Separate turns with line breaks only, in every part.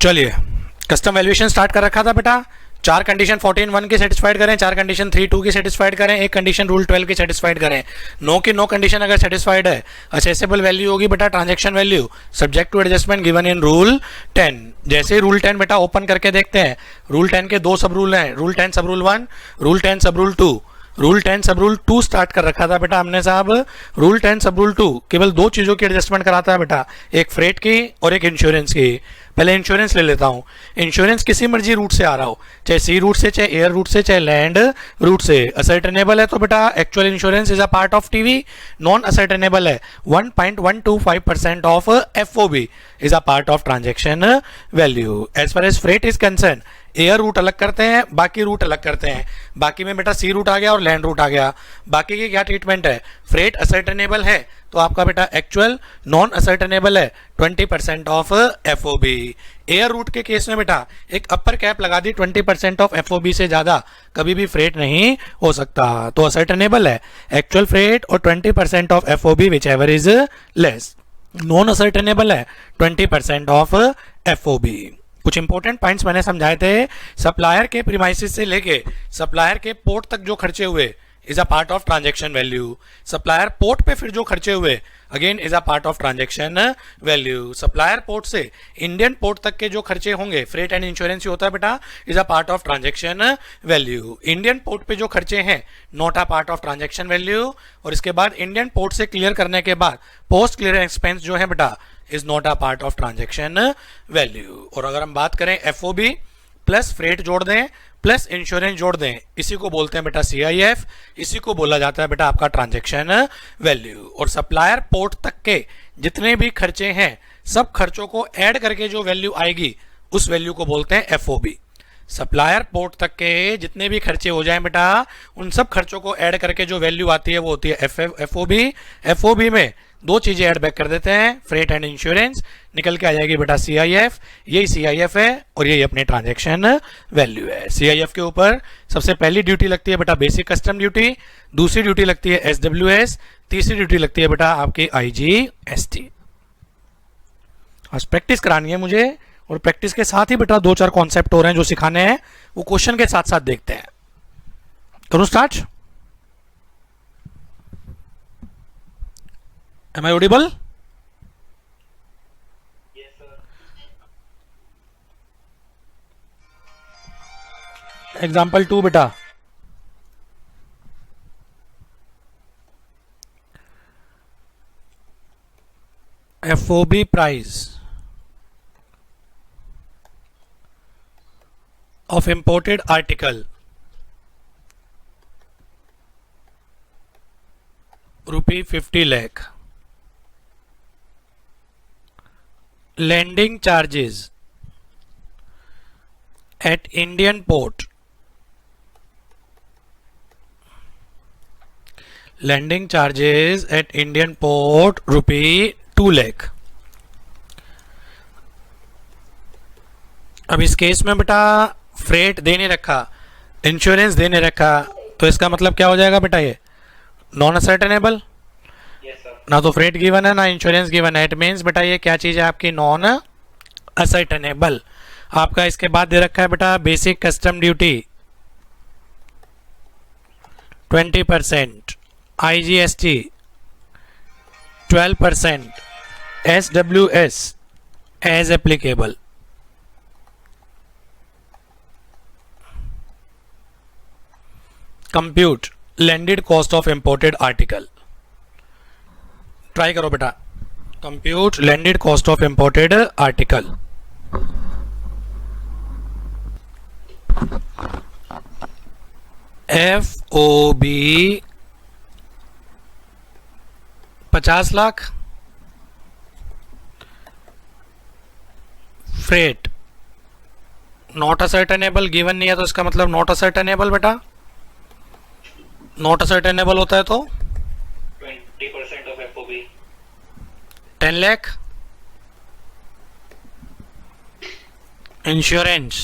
चलिए custom valuation start कर रखा था बेटा। चार कंडीशन 14(1) की सेटिस्फाइड करें, चार कंडीशन 3(2) की सेटिस्फाइड करें, एक कंडीशन रूल 12 की सेटिस्फाइड करें। नो की नो कंडीशन अगर सेटिस्फाइड है, असेसेबल वैल्यू होगी बेटा transaction value subject to adjustment given in rule 10। जैसे ही रूल 10 बेटा ओपन करके देखते हैं, रूल 10 के दो सब रूल हैं, रूल 10 सब रूल 1, रूल 10 सब रूल 2। रूल 10 सब रूल 2 स्टार्ट कर रखा था बेटा हमने साहब। रूल 10 सब रूल 2 केवल दो चीजों की एडजस्टमेंट कराता है बेटा, एक फ्रेट की और एक इंश्योरेंस की। पहले इंश्योरेंस ले लेता हूं। इंश्योरेंस किसी मर्जी रूट से आ रहा हो, चाहे सी रूट से, चाहे एयर रूट से, चाहे लैंड रूट से। असर्टेनेबल है तो बेटा actual insurance is a part of TV. Non ascertainable है 1.125% of FOB is a part of transaction value. As far as freight is concerned, air route अलग करते हैं, बाकी रूट अलग करते हैं। बाकी में बेटा सी रूट आ गया और लैंड रूट आ गया। बाकी की क्या ट्रीटमेंट है, फ्रेट असर्टेनेबल है तो आपका बेटा एक्चुअल, नॉन असर्टेनेबल है 20% ऑफ एफओबी। एयर रूट के केस में बेटा एक अपर कैप लगा दी, 20% ऑफ एफओबी से ज्यादा कभी भी फ्रेट नहीं हो सकता। तो असर्टेनेबल है एक्चुअल फ्रेट और 20% of FOB which ever is less. Non ascertainable है 20% ऑफ एफओबी। कुछ इंपॉर्टेंट पॉइंट्स मैंने समझाए थे। सप्लायर के प्रीमाइसिस से लेके सप्लायर के पोर्ट तक जो खर्चे हुए is a part of transaction value. Supplier port पे फिर जो खर्चे हुए again is a part of transaction value. Supplier port से इंडियन पोर्ट तक के जो खर्चे होंगे, फ्रेट एंड इंश्योरेंस ही होता है बेटा, is a part of transaction value. Indian port पे जो खर्चे हैं not a part of transaction value. और इसके बाद इंडियन पोर्ट से क्लियर करने के बाद पोस्ट क्लियर एक्सपेंस जो है बेटा is not a part of transaction value. और अगर हम बात करें एफओबी प्लस फ्रेट जोड़ दें प्लस इंश्योरेंस जोड़ दें, इसी को बोलते हैं बेटा सीआईएफ, इसी को बोला जाता है बेटा आपका ट्रांजैक्शन वैल्यू। और सप्लायर पोर्ट तक के जितने भी खर्चे हैं सब खर्चों को ऐड करके जो वैल्यू आएगी उस वैल्यू को बोलते हैं एफओबी। सप्लायर पोर्ट तक के जितने भी खर्चे हो जाएं बेटा उन सब खर्चों को ऐड करके जो वैल्यू आती है वो होती है एफओबी। एफओबी में दो चीजें ऐड बैक कर देते हैं, फ्रेट एंड इंश्योरेंस, निकल के आ जाएगी बेटा सीआईएफ। यही सीआईएफ है और यही अपनी ट्रांजैक्शन वैल्यू है। सीआईएफ के ऊपर सबसे पहली ड्यूटी लगती है बेटा बेसिक कस्टम ड्यूटी, दूसरी ड्यूटी लगती है एसडब्ल्यूएस, तीसरी ड्यूटी लगती है बेटा आपकी आईजीएसटी। आज प्रैक्टिस करानी है मुझे और प्रैक्टिस के साथ ही बेटा दो चार कॉन्सेप्ट हो रहे हैं जो सिखाने हैं, वो क्वेश्चन के साथ साथ देखते हैं। करूं start? Am I audible?
Yes, sir.
Example 2 बेटा, FOB price of imported article rupee 50 lakh. Landing charges at Indian port. Landing charges at Indian port rupee 2 lakh. अब इस केस में बेटा फ्रेट दे नहीं रखा, इंश्योरेंस दे नहीं रखा, तो इसका मतलब क्या हो जाएगा बेटा, ये नॉन असर्टेनेबल। ना तो फ्रेट गिवन है ना इंश्योरेंस गिवन है, इट मीन्स बेटा ये क्या चीज है आपकी, नॉन असर्टेनेबल। आपका इसके बाद दे रखा है बेटा basic custom duty 20%, IGST 12%, SWS as applicable. Compute landed cost of imported article. Try करो बेटा, compute landed cost of imported article. FOB 50 lakh, freight not ascertainable given नहीं है तो इसका मतलब नॉट असर्टेनेबल बेटा, नॉट असर्टेनेबल होता है तो
20% of FOB.
10 lakh. Insurance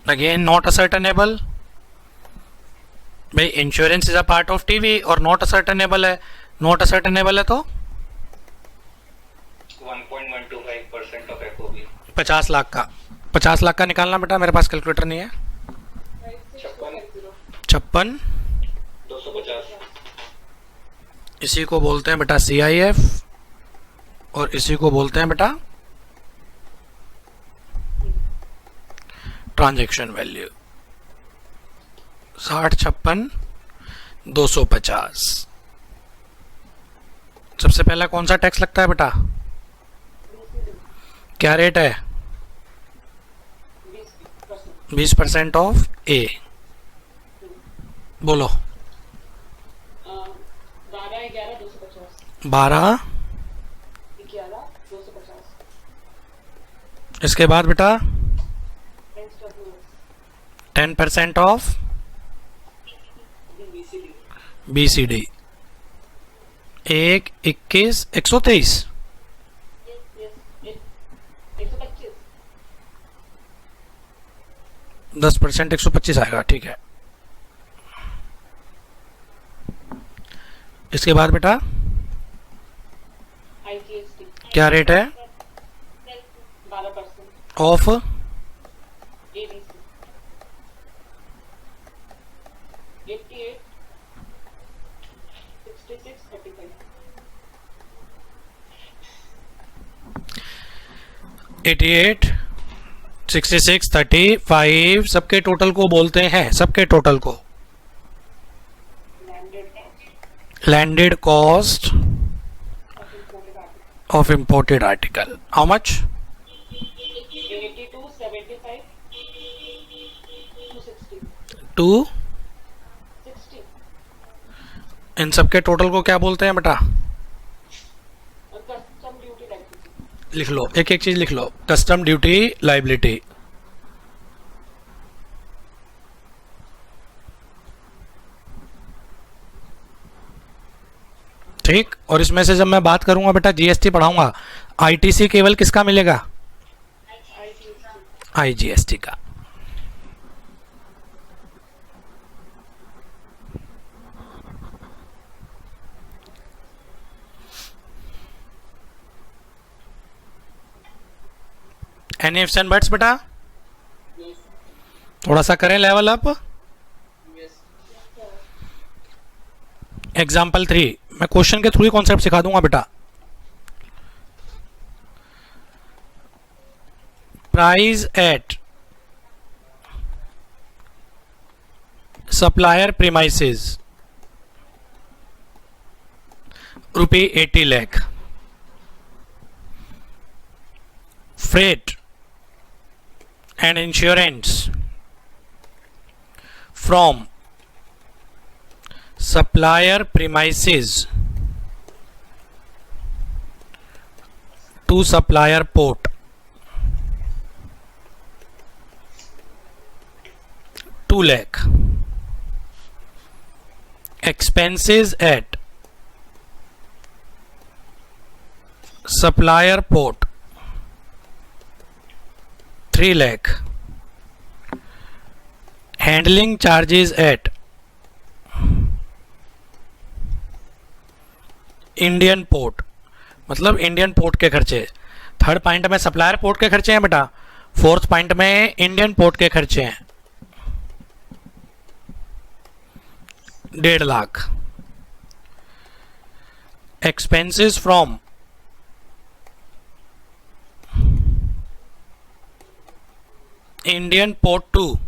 again not ascertainable, भाई insurance is a part of TV और नॉट असर्टेनेबल है, नॉट असर्टेनेबल है तो
1.125% of FOB.
50 लाख का, 50 लाख का निकालना बेटा, मेरे पास कैलकुलेटर नहीं है। 56
250
इसी को बोलते हैं बेटा CIF और इसी को बोलते हैं बेटा ट्रांजैक्शन वैल्यू। 60 56 250। सबसे पहला कौन सा टैक्स लगता है बेटा? क्या रेट है? 20% ऑफ ए। बोलो। 12 इसके बाद बेटा 10% ऑफ BCD। 1 21 123। 10% 125 आएगा, ठीक है। इसके बाद बेटा क्या रेट है?
12%
ऑफ
ABC 88 66 35
88 66 35 सबके टोटल को बोलते हैं, सबके टोटल को landed cost of imported article. How much?
82 75
to
60
इन सबके टोटल को क्या बोलते हैं बेटा?
और कस्टम ड्यूटी लाइबिलिटी
लिख लो, एक एक चीज लिख लो। कस्टम ड्यूटी लाइबिलिटी, ठीक। और इसमें से जब मैं बात करूंगा बेटा GST पढ़ाऊंगा, ITC केवल किसका मिलेगा? IGST का। एनी इफ्स एंड बट्स बेटा, थोड़ा सा करें लेवल अप। एग्जाम्पल 3, मैं क्वेश्चन के थ्रू ही कॉन्सेप्ट सिखा दूंगा बेटा। Price at supplier premises ₹80 lakh। Freight and insurance from supplier premises to supplier port, 2 lakh। Expenses at supplier port, 3 lakh। Handling charges at Indian port, मतलब Indian port के खर्चे। Third point में supplier port के खर्चे हैं बेटा, fourth point में Indian port के खर्चे हैं। 1.5 lakh. Expenses from Indian port to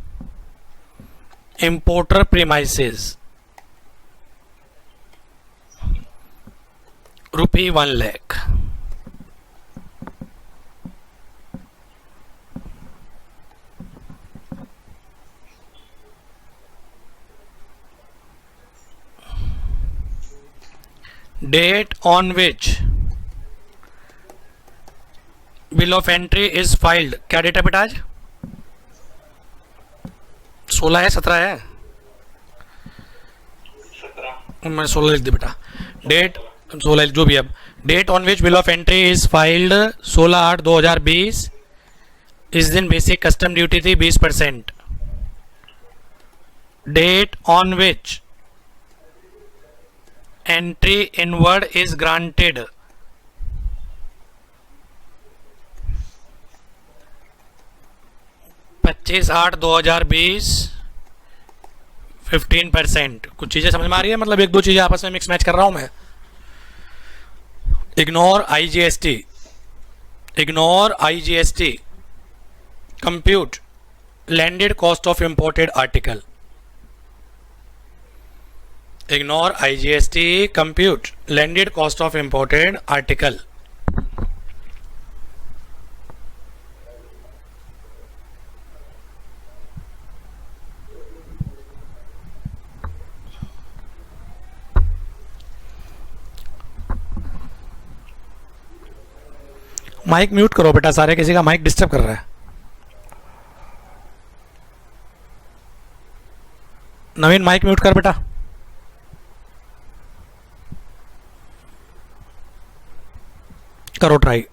importer premises, ₹1 lakh। Date on which bill of entry is filed, क्या डेट है बेटा आज? 16 है 17 है?
17
मैंने 16 लिख दी बेटा। डेट 16 जो भी। अब date on which bill of entry is filed 16/8/2020। इस दिन बेसिक कस्टम ड्यूटी थी 20%। Date on which entry inward is granted 25/8/2020 15%। कुछ चीज़ें समझ में आ रही है, मतलब एक दो चीज़ें आपस में मिक्स मैच कर रहा हूँ मैं। Ignore IGST, ignore IGST, compute landed cost of imported article. Ignore IGST, compute landed cost of imported article. Mic mute करो बेटा सारे, किसी का माइक डिस्टर्ब कर रहा है। नवीन माइक म्यूट कर बेटा। करो ट्राई।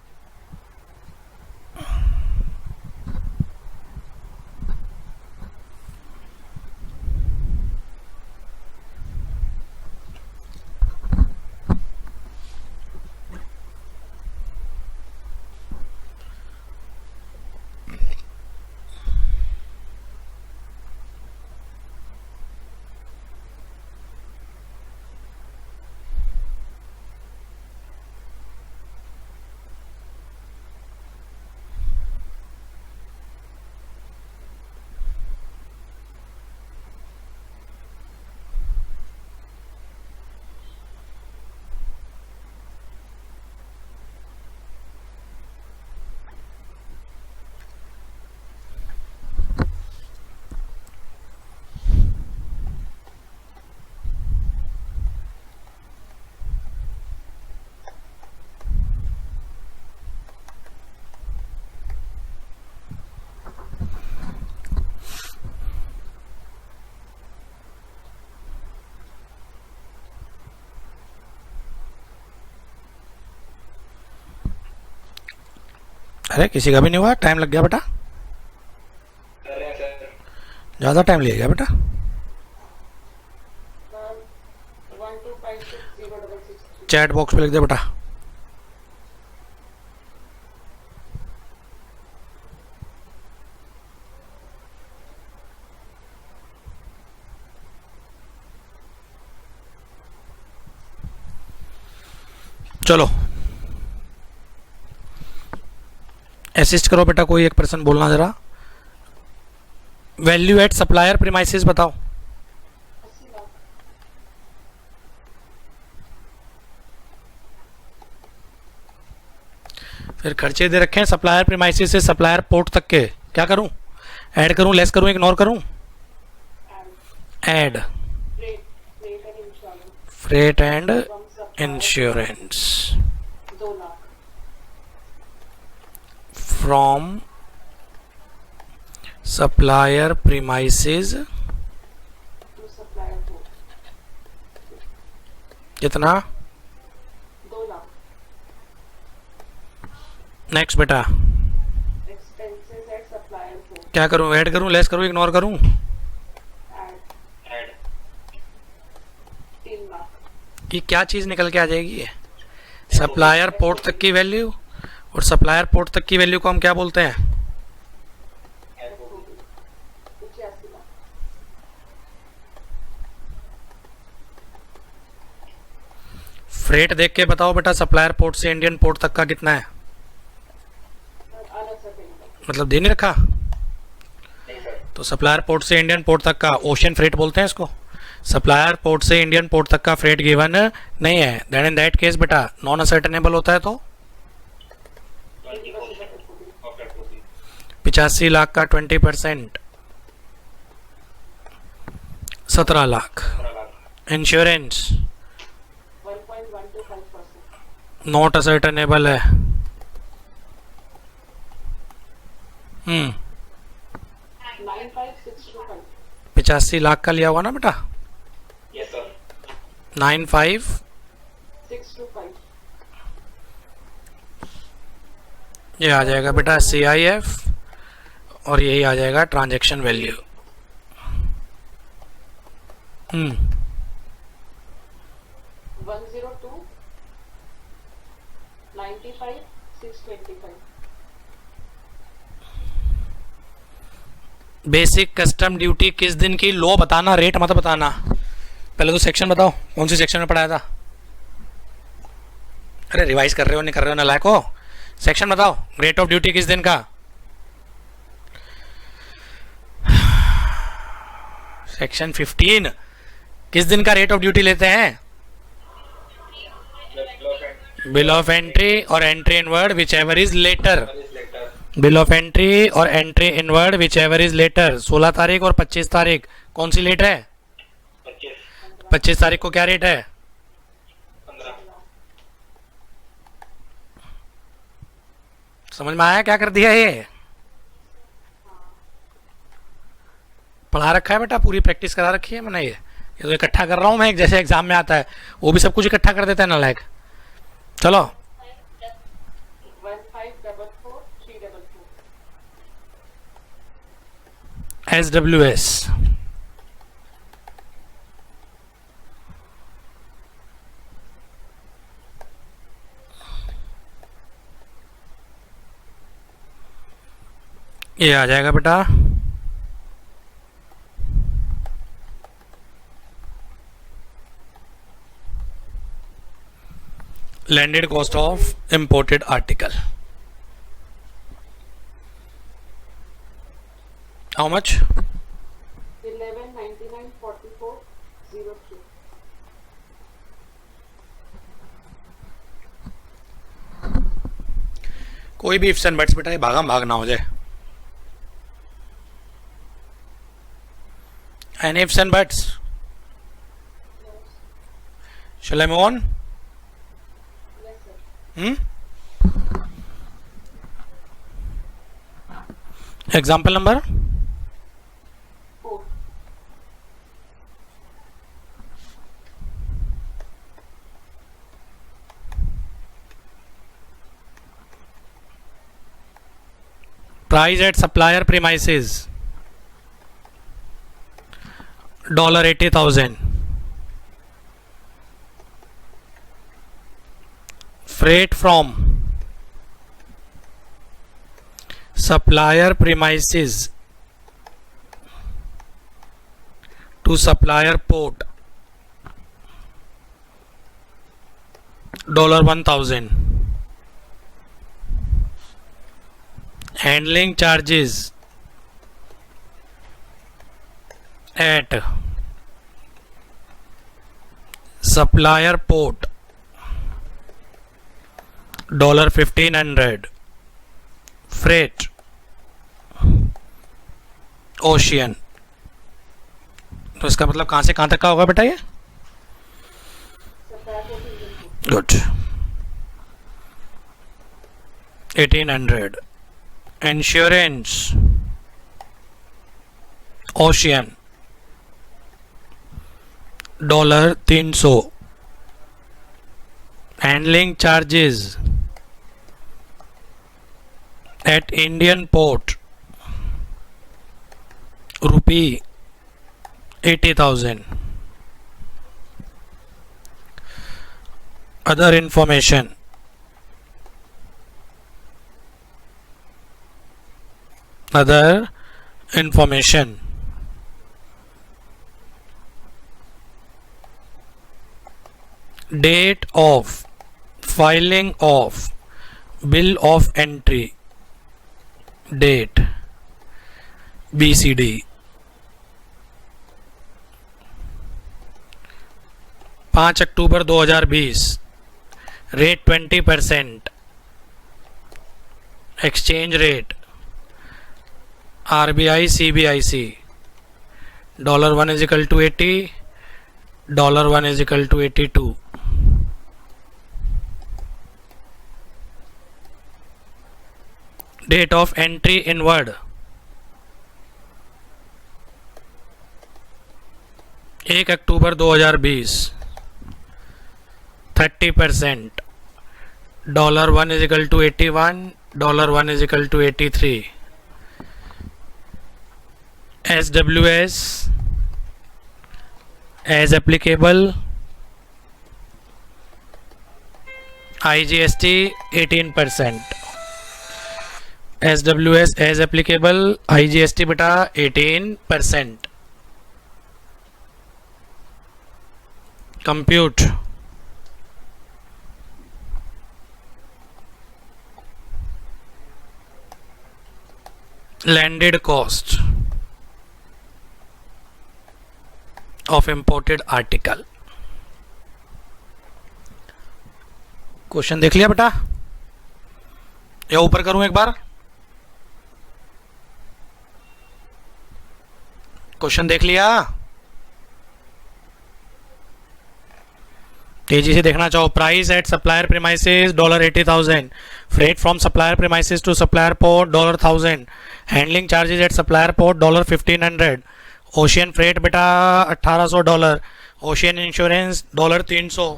अरे किसी का भी नहीं हुआ, टाइम लग गया बेटा,
कर रहे हैं सर।
ज़्यादा टाइम ले गया बेटा।
12560666।
चैट बॉक्स पे लिख दे बेटा। चलो असिस्ट करो बेटा, कोई एक पर्सन बोलना जरा। वैल्यू एट सप्लायर प्रीमाइसेस बताओ।
80 लाख।
फिर खर्चे दे रखे हैं सप्लायर प्रीमाइसेस से सप्लायर पोर्ट तक के, क्या करूं? ऐड करूं, लेस करूं, इग्नोर करूं? Add.
Freight and
freight
insurance
and
from supplier
insurance
2 lakh.
From supplier premises
to supplier को
कितना?
2 लाख।
नेक्स्ट बेटा,
एक्सपेंसेस एट सप्लायर को
क्या करूं? ऐड करूं, लेस करूं, इग्नोर करूं?
Add
add
3 lakh.
ये क्या चीज निकल के आ जाएगी? ये सप्लायर पोर्ट तक की वैल्यू, और सप्लायर पोर्ट तक की वैल्यू को हम क्या बोलते हैं?
85 लाख।
फ्रेट देख के बताओ बेटा, सप्लायर पोर्ट से इंडियन पोर्ट तक का कितना है?
अलग से पेमेंट।
मतलब दे नहीं रखा?
नहीं सर।
तो सप्लायर पोर्ट से इंडियन पोर्ट तक का ओशन फ्रेट बोलते हैं इसको। सप्लायर पोर्ट से इंडियन पोर्ट तक का फ्रेट गिवन नहीं है, देन इन दैट केस बेटा नॉन असर्टेनेबल होता है। तो
20% ऑफ दैट होगी।
85 लाख का 20% 17 lakh.
15 lakh.
Insurance
1.125%।
Not ascertainable है।
95625।
85 लाख का लिया हुआ ना बेटा?
Yes sir.
625।
ये आ जाएगा बेटा CIF, और यही आ जाएगा transaction value.
102 95 625।
Basic custom duty किस दिन की, लो बताना, रेट मत बताना। पहले तो सेक्शन बताओ, कौन सी सेक्शन में पढ़ाया था। अरे रिवाइज कर रहे हो नहीं कर रहे हो ना, लायक हो। सेक्शन बताओ, रेट ऑफ ड्यूटी किस दिन का। सेक्शन 15 किस दिन का रेट ऑफ ड्यूटी लेते हैं। बिल ऑफ एंट्री और entry inward whichever is later. Bill of entry और entry inward whichever is later. 16 तारीख और 25 तारीख कौन सी लेट है। 25 तारीख को क्या रेट है।
15।
समझ में आया क्या कर दिया ये। पढ़ा रखा है बेटा, पूरी प्रैक्टिस करा रखी है मैंने। ये तो इकट्ठा कर रहा हूँ मैं, एक जैसे एग्जाम में आता है वो भी सब कुछ इकट्ठा कर देता है ना लायक। चलो
1544 344
SWS ये आ जाएगा बेटा। Landed cost of imported article how much.
1199.4403
कोई भी इफ्स एंड बट्स बेटा, ये भागम भाग ना हो जाए। And ifs and buts shall I move on.
Yes, sir.
Example number
4.
Price at supplier premises $80,000। freight from supplier premises to supplier port $1,000। handling charges at supplier port $1,500। freight ocean। तो इसका मतलब कहां से कहां तक का होगा बेटा ये।
Supplier port is input.
Good 1800। Insurance ocean $300। Handling charges at Indian port ₹80,000। Other information date of filing of bill of entry date BCD 5 October 2020। Rate 20%। Exchange rate RBI CBIC $1 is equal to 80, $1 is equal to 82। Date of entry inward 1 October 2020। 30%। $1 is equal to 81, $1 is equal to 83। SWS as applicable IGST 18%। SWS as applicable IGST बेटा 18%. Compute landed cost of imported article. Question देख लिया बेटा या ऊपर करूं एक बार? Question देख लिया? तेजी से देखना चाहो. Price at supplier premises $80,000. Freight from supplier premises to supplier port $1,000. Handling charges at supplier port $1,500. Ocean freight बेटा $1,800. Ocean insurance $300.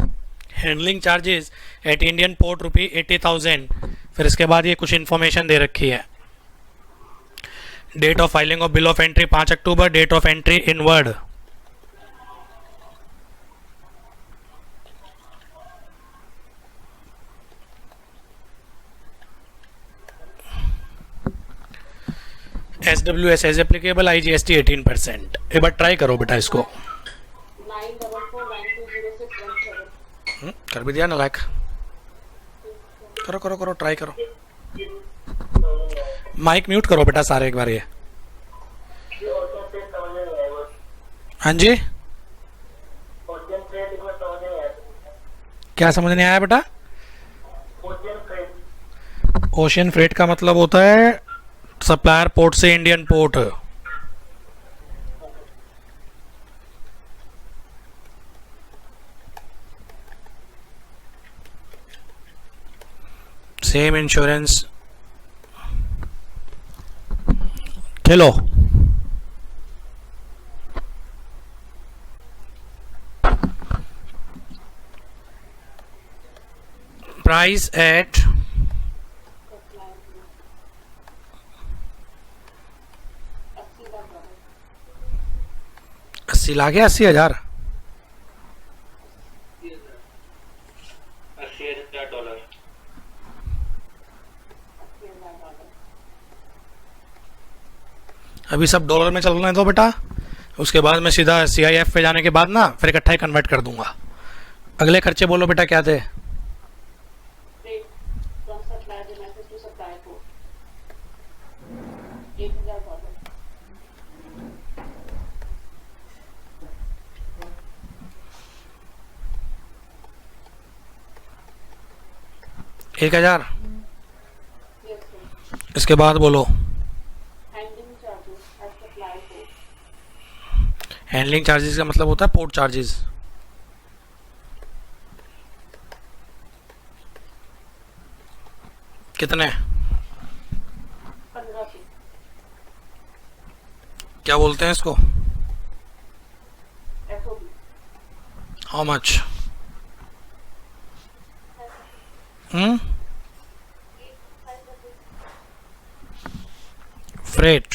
Handling charges at Indian port ₹80,000. फिर इसके बाद ये कुछ इन्फॉर्मेशन दे रखी है. Date of filing of bill of entry 5 October. Date of entry inward SWS as applicable IGST 18%. एक बार ट्राई करो बेटा इसको.
944920617.
कर भी दिया ना लाइक. करो करो करो ट्राई करो. माइक म्यूट करो बेटा सारे एक बार. ये हाँ जी क्या समझ नहीं आया बेटा? ओशियन फ्रेट का मतलब होता है सप्लायर पोर्ट से इंडियन पोर्ट. Same insurance. चलो प्राइस एट 80 लाख या 80,000?
$80,000.
अभी सब डॉलर में चल रहे हैं तो बेटा उसके बाद मैं सीधा CIF पे जाने के बाद ना फिर इकट्ठा ही कन्वर्ट कर दूंगा. अगले खर्चे बोलो बेटा क्या थे?
Freight from supplier premises to supplier port. $8,000.
1,000.
Yes, sir.
इसके बाद बोलो.
Handling charges at supplier port.
Handling charges का मतलब होता है पोर्ट चार्जेस. कितने?
15,000.
क्या बोलते हैं इसको?
FOB.
How much? Freight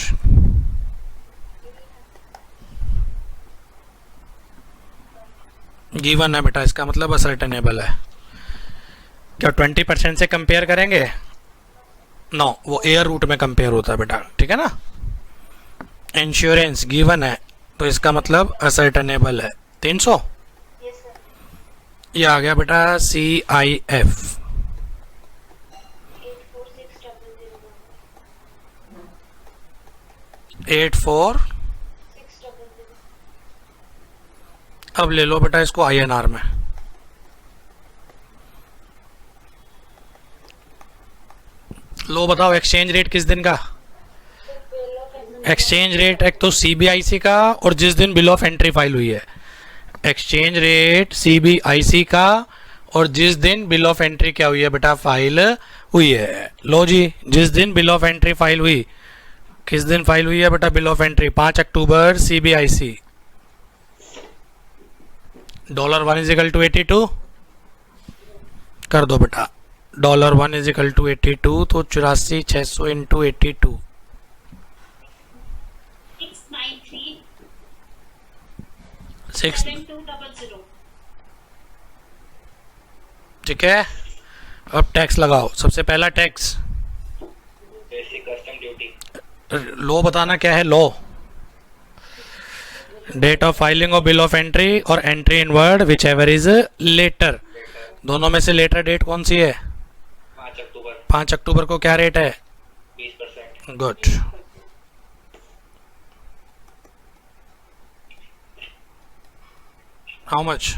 given है बेटा. इसका मतलब असर्टेनेबल है. क्या 20% से कंपेयर करेंगे? नो वो एयर रूट में कंपेयर होता है बेटा. ठीक है ना. इंश्योरेंस गिवन है तो इसका मतलब असर्टेनेबल है. 300.
Yes, sir.
ये आ गया बेटा CIF. 84.
600.
अब ले लो बेटा इसको INR में. लो बताओ एक्सचेंज रेट किस दिन का? एक्सचेंज रेट एक तो CBIC का और जिस दिन बिल ऑफ एंट्री फाइल हुई है. एक्सचेंज रेट CBIC का और जिस दिन बिल ऑफ एंट्री क्या हुई है बेटा फाइल हुई है. लो जी जिस दिन बिल ऑफ एंट्री फाइल हुई. किस दिन फाइल हुई है बेटा bill of entry? 5 October. CBIC. $1 = 82 कर दो बेटा. $1 = 82 तो 84,600 इंटू 82 6.
7200.
ठीक है. अब टैक्स लगाओ. सबसे पहला टैक्स
बेसिक ड्यूटी।
लो बताना क्या है लो। डेट ऑफ फाइलिंग और बिल ऑफ एंट्री और entry inward whichever is later. दोनों में से लेटर डेट कौन सी है?
5 अक्टूबर।
5 अक्टूबर को क्या रेट है?
20%।
गुड। How much?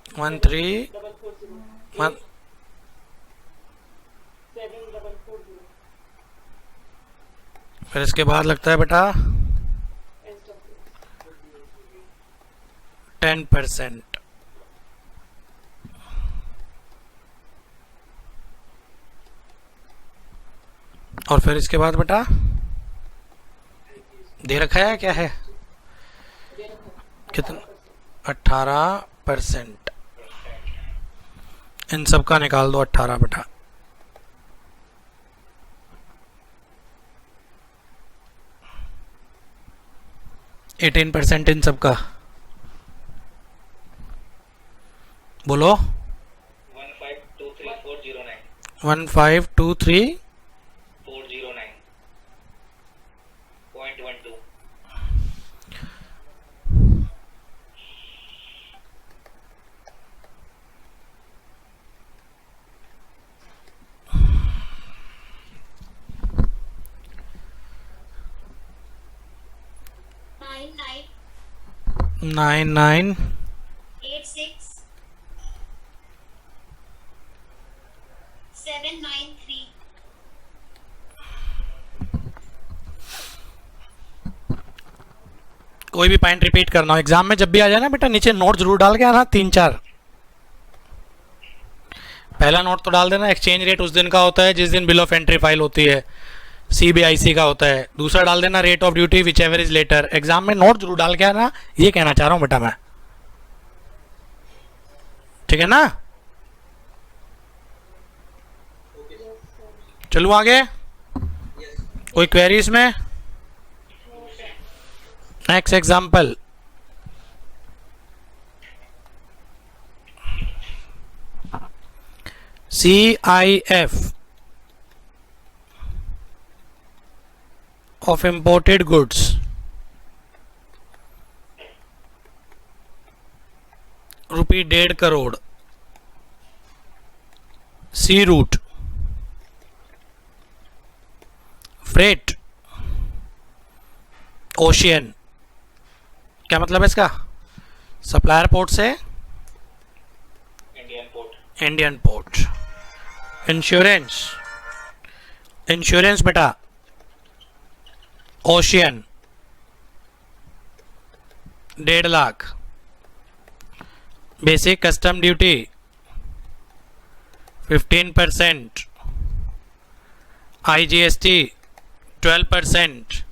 13
7,440.
फिर इसके बाद लगता है बेटा
Rest of this.
10%। और फिर इसके बाद बेटा दे रखा है क्या है? कितना? 18%। इन सब का निकाल दो 18 बेटा। 18% इन सब का बोलो।
1523409।
1523
409.12।
99
86 793।
कोई भी पॉइंट रिपीट करना हो एग्जाम में जब भी आ जाए ना बेटा नीचे नोट जरूर डाल के आना 3-4। पहला नोट तो डाल देना एक्सचेंज रेट उस दिन का होता है जिस दिन बिल ऑफ एंट्री फाइल होती है, CBIC का होता है। दूसरा डाल देना rate of duty whichever is later. Exam में नोट जरूर डाल के आना, ये कहना चाह रहा हूं बेटा मैं, ठीक है ना? चलो आगे, कोई क्वेरी इसमें? Next example, CIF of imported goods रुपये 1.5 crore. Sea route freight ocean. क्या मतलब है इसका? सप्लायर पोर्ट से
Indian port.
Indian port. Insurance, insurance बेटा ocean 1.5 lakh. Basic custom duty 15%, IGST 12%,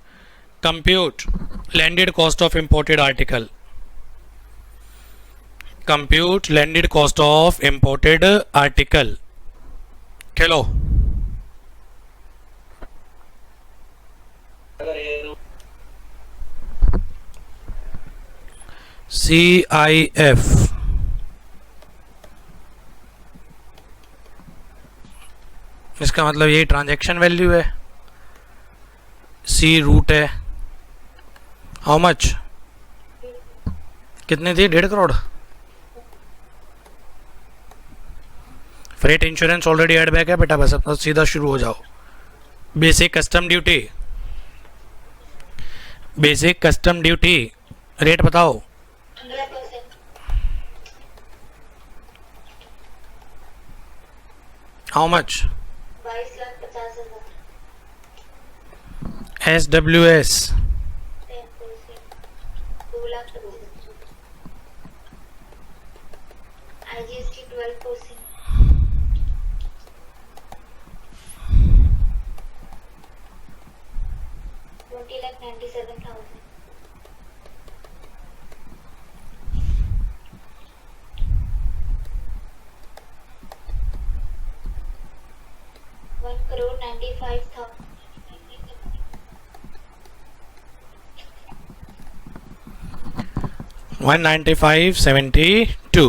compute landed cost of imported article, compute landed cost of imported article. खेलो
अगर ये
CIF इसका मतलब ये ट्रांजैक्शन वैल्यू है, सी रूट है। How much? कितने थी? 1.5 crore. Freight insurance already add back है बेटा, बस अपना सीधा शुरू हो जाओ। Basic custom duty, basic custom duty rate बताओ।
15%।
How much?
22,50,000।
SWS
10%। 2,50,000। IGST 12%। 20,97,000। 1,95,000।
195,72।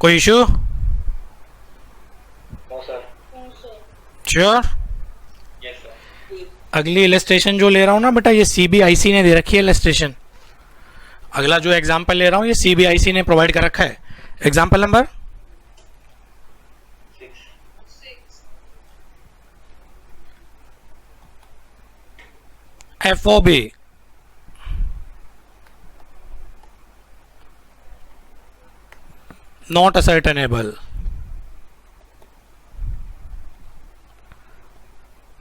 कोई issue?
No sir.
Sure?
Yes sir.
अगली इलस्ट्रेशन जो ले रहा हूँ ना बेटा, ये CBIC ने दे रखी है इलस्ट्रेशन। अगला जो एग्जाम्पल ले रहा हूँ ये CBIC ने प्रोवाइड कर रखा है। Example number
6।
FOB not ascertainable.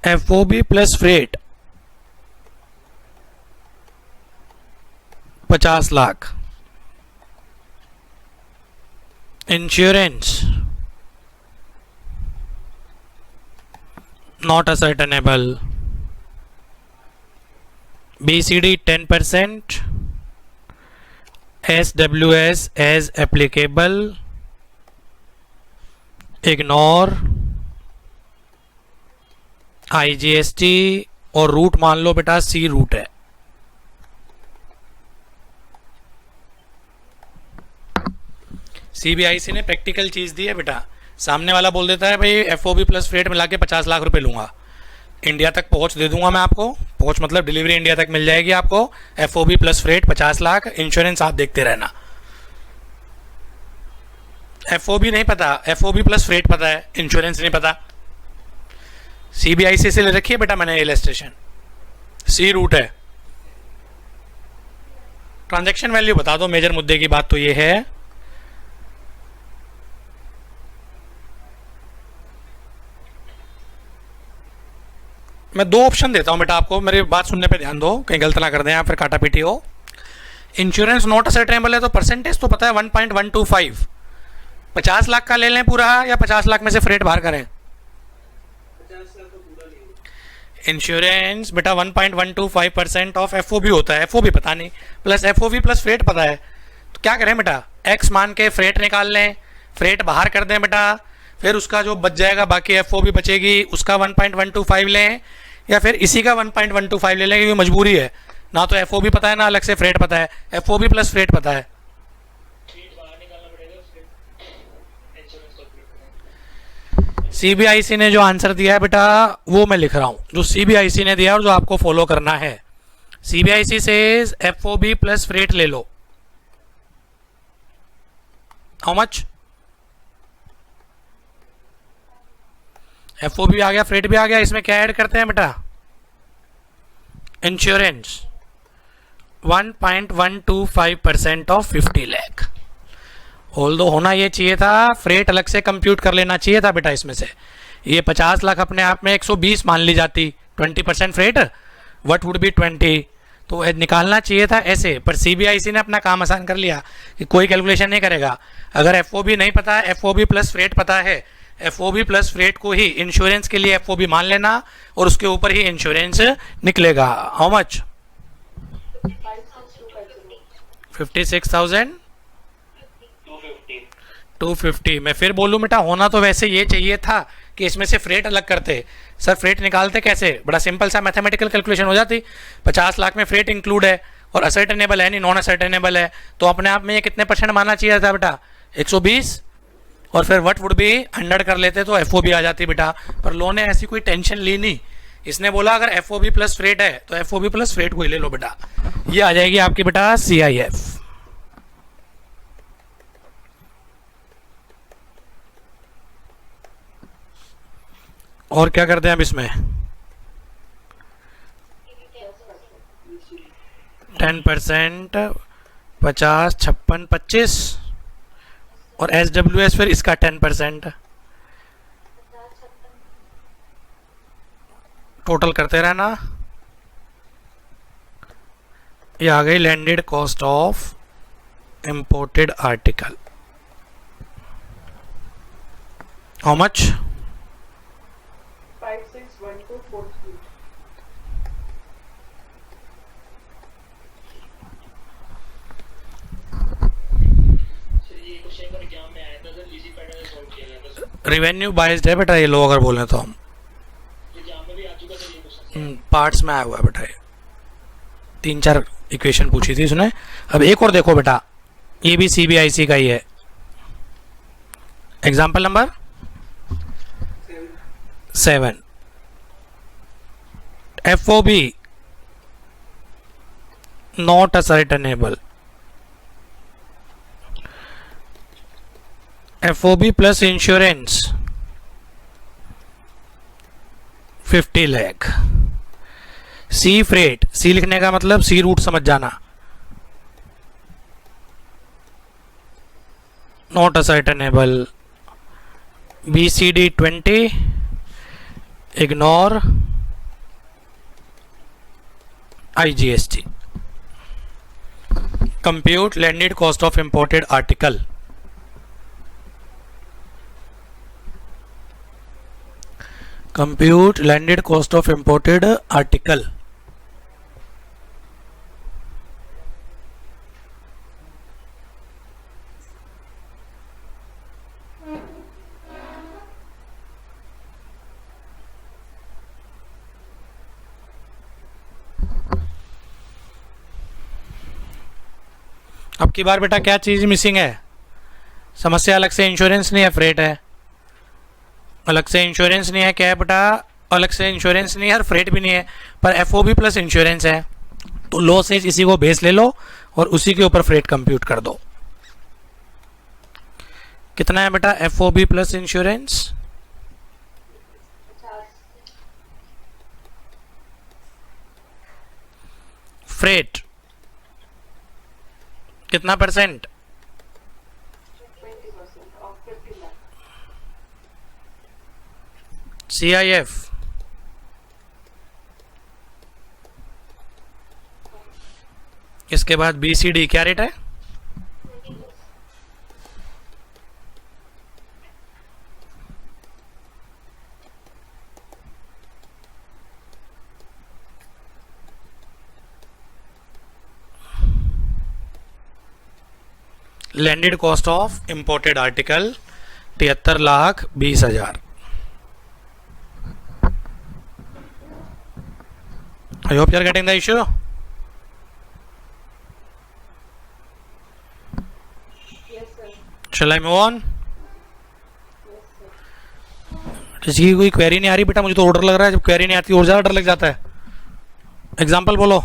FOB plus freight 50 lakh. Insurance not ascertainable. BCD 10%, SWS as applicable, ignore, IGST और रूट मान लो बेटा C रूट है। CBIC ने प्रैक्टिकल चीज दी है बेटा। सामने वाला बोल देता है भाई FOB प्लस फ्रेट मिला के 50 लाख रुपए लूंगा, इंडिया तक पहुंच दे दूंगा मैं आपको, पहुंच मतलब डिलीवरी इंडिया तक मिल जाएगी आपको, FOB plus freight 50 lakh, insurance आप देखते रहना। FOB नहीं पता, FOB प्लस फ्रेट पता है, इंश्योरेंस नहीं पता। CBIC से ले रखी है बेटा मैंने इलस्ट्रेशन, C रूट है। ट्रांजैक्शन वैल्यू बता दो, मेजर मुद्दे की बात तो ये है। मैं दो ऑप्शन देता हूं बेटा आपको, मेरी बात सुनने पे ध्यान दो, कहीं गलत ना कर दें या फिर काटा पीटी हो। इंश्योरेंस नॉट असर्टेनेबल है तो परसेंटेज तो पता है 1.125, 50 लाख का ले लें पूरा या 50 लाख में से फ्रेट बाहर करें। इंश्योरेंस बेटा 1.125% ऑफ FOB होता है, FOB पता नहीं, प्लस FOB प्लस फ्रेट पता है, तो क्या करें बेटा, X मान के फ्रेट निकाल लें, फ्रेट बाहर कर दें बेटा, फिर उसका जो बच जाएगा बाकी FOB बचेगी उसका 1.125 लें, या फिर इसी का 1.125 ले लें, क्योंकि मजबूरी है, ना तो FOB पता है ना अलग से फ्रेट पता है, FOB प्लस फ्रेट पता है। CBIC ने जो आंसर दिया है बेटा वो मैं लिख रहा हूं, जो CBIC ने दिया और जो आपको फॉलो करना है। CBIC से FOB प्लस फ्रेट ले लो, हाउ मच? FOB भी आ गया, फ्रेट भी आ गया, इसमें क्या ऐड करते हैं बेटा, इंश्योरेंस 1.125% ऑफ 50 लाख। ऑल्दो होना ये चाहिए था, फ्रेट अलग से कंप्यूट कर लेना चाहिए था बेटा इसमें से। ये 50 लाख अपने आप में 120 मान ली जाती, 20% फ्रेट व्हाट वुड बी 20, तो निकालना चाहिए था ऐसे, पर CBIC ने अपना काम आसान कर लिया कि कोई कैलकुलेशन नहीं करेगा। अगर FOB नहीं पता है, FOB प्लस फ्रेट पता है, FOB प्लस फ्रेट को ही इंश्योरेंस के लिए FOB मान लेना और उसके ऊपर ही इंश्योरेंस निकलेगा। How much? 56,000 250। मैं फिर बोलूं बेटा, होना तो वैसे ये चाहिए था कि इसमें से फ्रेट अलग करते। सर फ्रेट निकालते कैसे? बड़ा सिंपल सा मैथमेटिकल कैलकुलेशन हो जाती, 50 लाख में फ्रेट इंक्लूड है और असर्टेनेबल है नहीं, नॉन असर्टेनेबल है, तो अपने आप में ये कितने % माना चाहिए था बेटा, 120, और फिर व्हाट वुड बी 100 कर लेते तो FOB आ जाती बेटा। पर लो ने ऐसी कोई टेंशन ली नहीं, इसने बोला अगर FOB प्लस फ्रेट है तो FOB प्लस फ्रेट को ही ले लो बेटा, ये आ जाएगी आपकी बेटा CIF। और क्या करते हैं अब इसमें, 10%, 50, 56, 25 और SWS फिर इसका 10%, टोटल करते रहना। ये आ गई landed cost of imported article, how much?
561243।
Revenue biased है बेटा ये लो, अगर बोले तो हम पार्ट्स में आया हुआ है बेटा, ये 3-4 इक्वेशन पूछी थी इसने। अब एक और देखो बेटा, ये भी CBIC का ही है, example number 7. FOB not ascertainable. FOB plus insurance 50 lakh. Sea freight, sea लिखने का मतलब सी रूट समझ जाना, not ascertainable. BCD 20, ignore IGST. Compute landed cost of imported article. Compute landed cost of imported article. अब की बार बेटा क्या चीज मिसिंग है? समस्या अलग से इंश्योरेंस नहीं है, फ्रेट है. अलग से इंश्योरेंस नहीं है, क्या है बेटा? अलग से इंश्योरेंस नहीं है और फ्रेट भी नहीं है, पर FOB प्लस इंश्योरेंस है. तो लो से इसी को बेस ले लो और उसी के ऊपर फ्रेट कंप्यूट कर दो. कितना है बेटा FOB प्लस इंश्योरेंस?
50.
फ्रेट कितना परसेंट?
20% of 50 lakh.
CIF इसके बाद BCD क्या रेट है?
20%.
Landed cost of imported article 73,20,000. I hope you are getting the issue.
Yes, sir.
Shall I move on?
Yes, sir.
किसी की कोई क्वेरी नहीं आ रही बेटा? मुझे तो ऑर्डर लग रहा है, जब क्वेरी नहीं आती और ज़्यादा डर लग जाता है. एग्जाम्पल बोलो.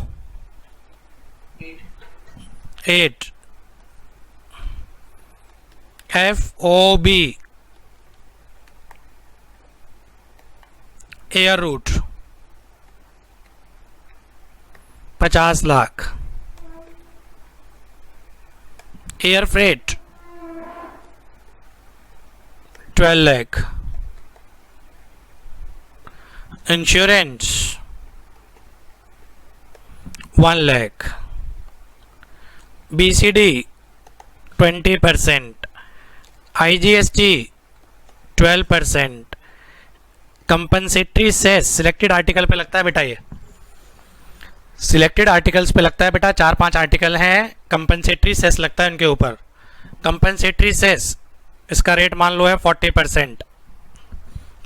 8. FOB air route 50 lakh. Air freight 12 lakh. Insurance 1 lakh. BCD 20%. IGST 12%. Compensatory cess selected article पे लगता है बेटा. ये सिलेक्टेड आर्टिकल्स पे लगता है बेटा. 4-5 आर्टिकल हैं, कंपनसेटरी सेस लगता है उनके ऊपर. कंपनसेटरी सेस इसका रेट मान लो है 40%.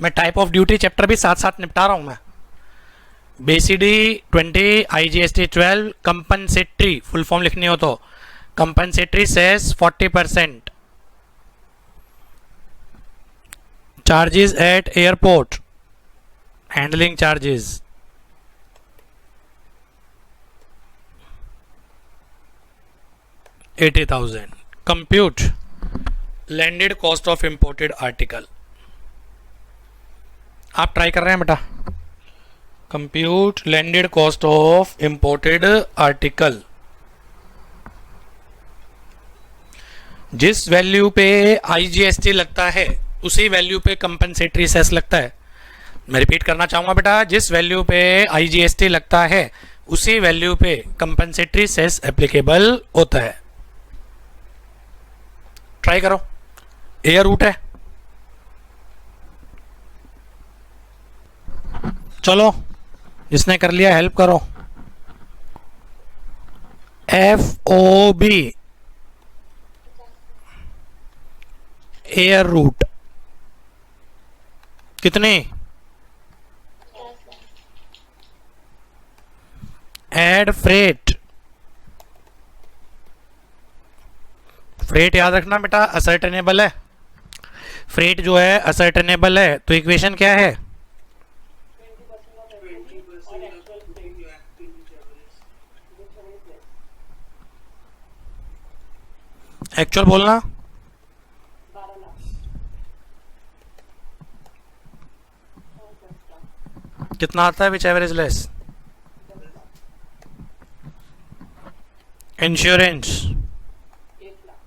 मैं टाइप ऑफ ड्यूटी चैप्टर भी साथ साथ निपटा रहा हूं मैं. BCD 20, IGST 12. Compensatory full form लिखनी हो तो compensatory cess 40%. Charges at airport, handling charges 80,000. Compute landed cost of imported article. आप ट्राई कर रहे हैं बेटा. Compute landed cost of imported article. जिस वैल्यू पे IGST लगता है उसी वैल्यू पे कंपनसेटरी सेस लगता है. मैं रिपीट करना चाहूंगा बेटा, जिस वैल्यू पे IGST लगता है उसी वैल्यू पे कंपनसेटरी सेस एप्लीकेबल होता है. ट्राई करो. एयर रूट है. चलो जिसने कर लिया हेल्प करो. FOB एयर रूट कितने? Add freight. फ्रेट याद रखना बेटा असर्टेनेबल है. फ्रेट जो है असर्टेनेबल है, तो इक्वेशन क्या है?
20% of FOB or actual freight, whichever is less.
Actual बोलना।
12 लाख। और 10 लाख।
कितना आता है which ever is less?
10 lakh.
Insurance
1 lakh.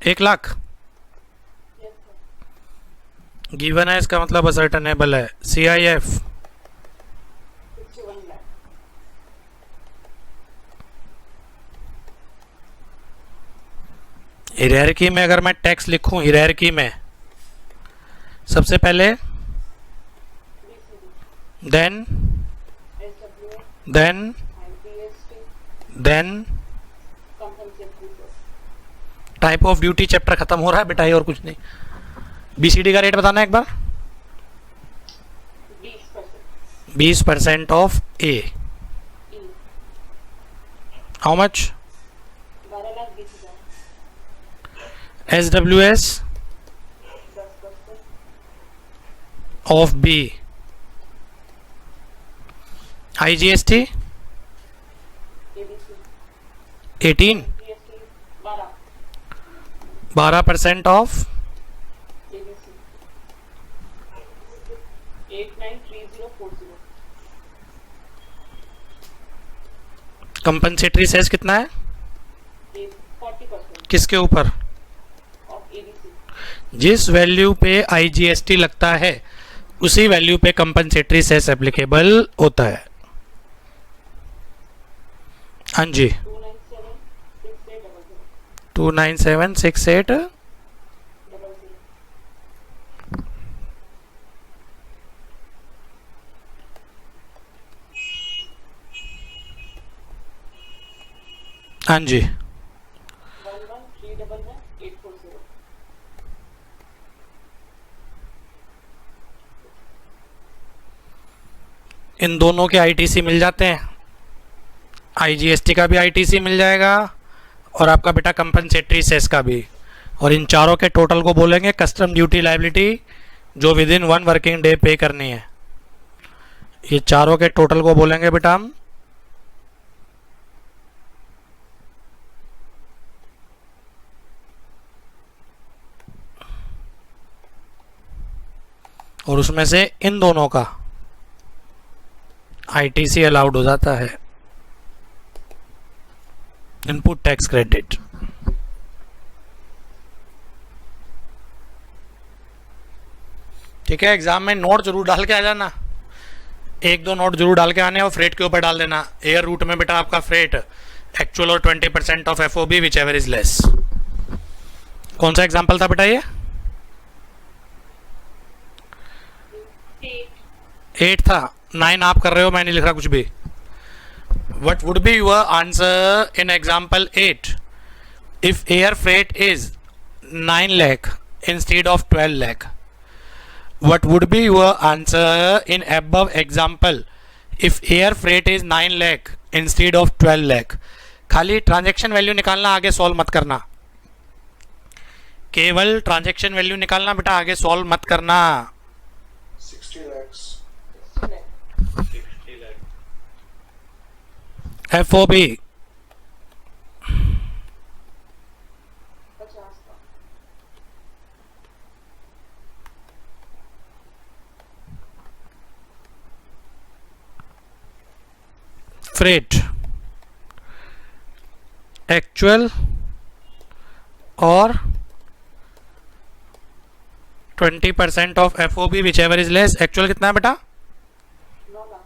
1 lakh
Yes, sir.
Given है, इसका मतलब असर्टेनेबल है। CIF
61 लाख।
हियरार्की में अगर मैं टैक्स लिखूं, हियरार्की में सबसे पहले
BCD,
then
SWA,
then
IGST,
then
compensatory cess.
Type of duty chapter खत्म हो रहा है बेटा, ये और कुछ नहीं। BCD का रेट बताना एक बार।
20%.
20% of A,
E.
How much?
12,20,000.
SWS
10%.
Of B, IGST
ABC.
18,
GST 12.
12% of
ABC 893040.
Compensatory cess कितना है?
40%
किसके ऊपर?
of ABC.
जिस वैल्यू पे IGST लगता है उसी वैल्यू पे कंपनसेटरी सेस एप्लीकेबल होता है। हाँ जी,
2976800.
2976800। हाँ जी,
11311840.
इन दोनों के ITC मिल जाते हैं, IGST का भी ITC मिल जाएगा और आपका बेटा कंपनसेटरी सेस का भी। और इन चारों के टोटल को बोलेंगे कस्टम ड्यूटी लायबिलिटी, जो विद इन 1 वर्किंग डे पे करनी है। ये चारों के टोटल को बोलेंगे बेटा हम और उसमें से इन दोनों का ITC अलाउड हो जाता है, इनपुट टैक्स क्रेडिट। ठीक है, एग्जाम में नोट जरूर डाल के आ जाना, 1-2 नोट जरूर डाल के आने और फ्रेट के ऊपर डाल देना। एयर रूट में बेटा आपका फ्रेट एक्चुअल और 20% of FOB which ever is less. कौन सा एग्जाम्पल था बेटा ये? 8 था। 9 आप कर रहे हो, मैं नहीं लिख रहा कुछ भी। What would be your answer in example 8 if air freight is 9 lakh instead of 12 lakh? What would be your answer in above example if air freight is 9 lakh instead of 12 lakh? खाली transaction value निकालना, आगे solve मत करना। केवल transaction value निकालना बेटा, आगे solve मत करना।
60 lakhs.
60 lakh.
60 lakh.
FOB
50 का.
फ्रेट एक्चुअल और 20% of FOB which ever is less. Actual कितना है बेटा?
9 लाख.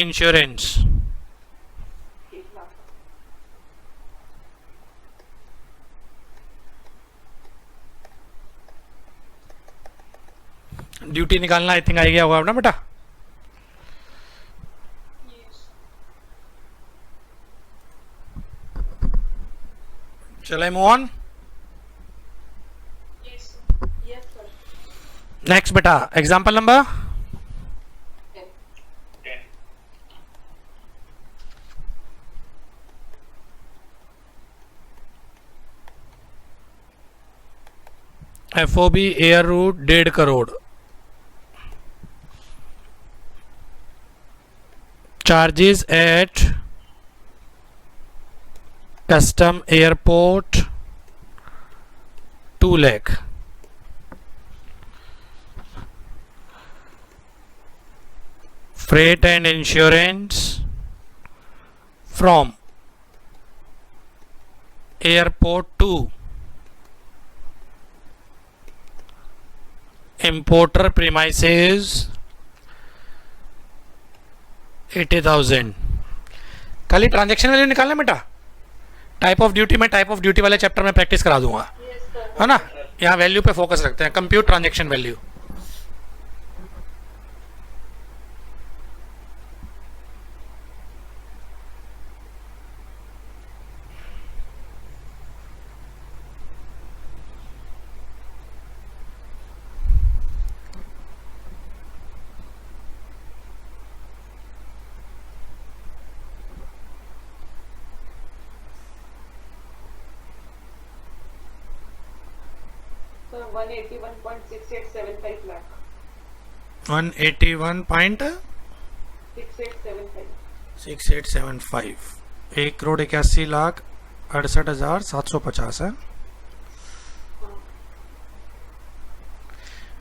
इंश्योरेंस
1 लाख.
ड्यूटी निकालना आई थिंक आ गया होगा ना बेटा। चले move on.
Yes, sir.
Next बेटा example number
10.
10.
FOB air route 1.5 crore, charges at custom airport 2 lakh, freight and insurance from airport to importer premises 80,000। खाली ट्रांजैक्शन वैल्यू निकालना बेटा, टाइप ऑफ ड्यूटी में टाइप ऑफ ड्यूटी वाले चैप्टर में practice करा दूंगा,
Yes, sir.
है ना। यहाँ वैल्यू पे फोकस रखते हैं, compute transaction value.
So 181.6875 lakh.
181.6875,
6875.
1,81,68,750 है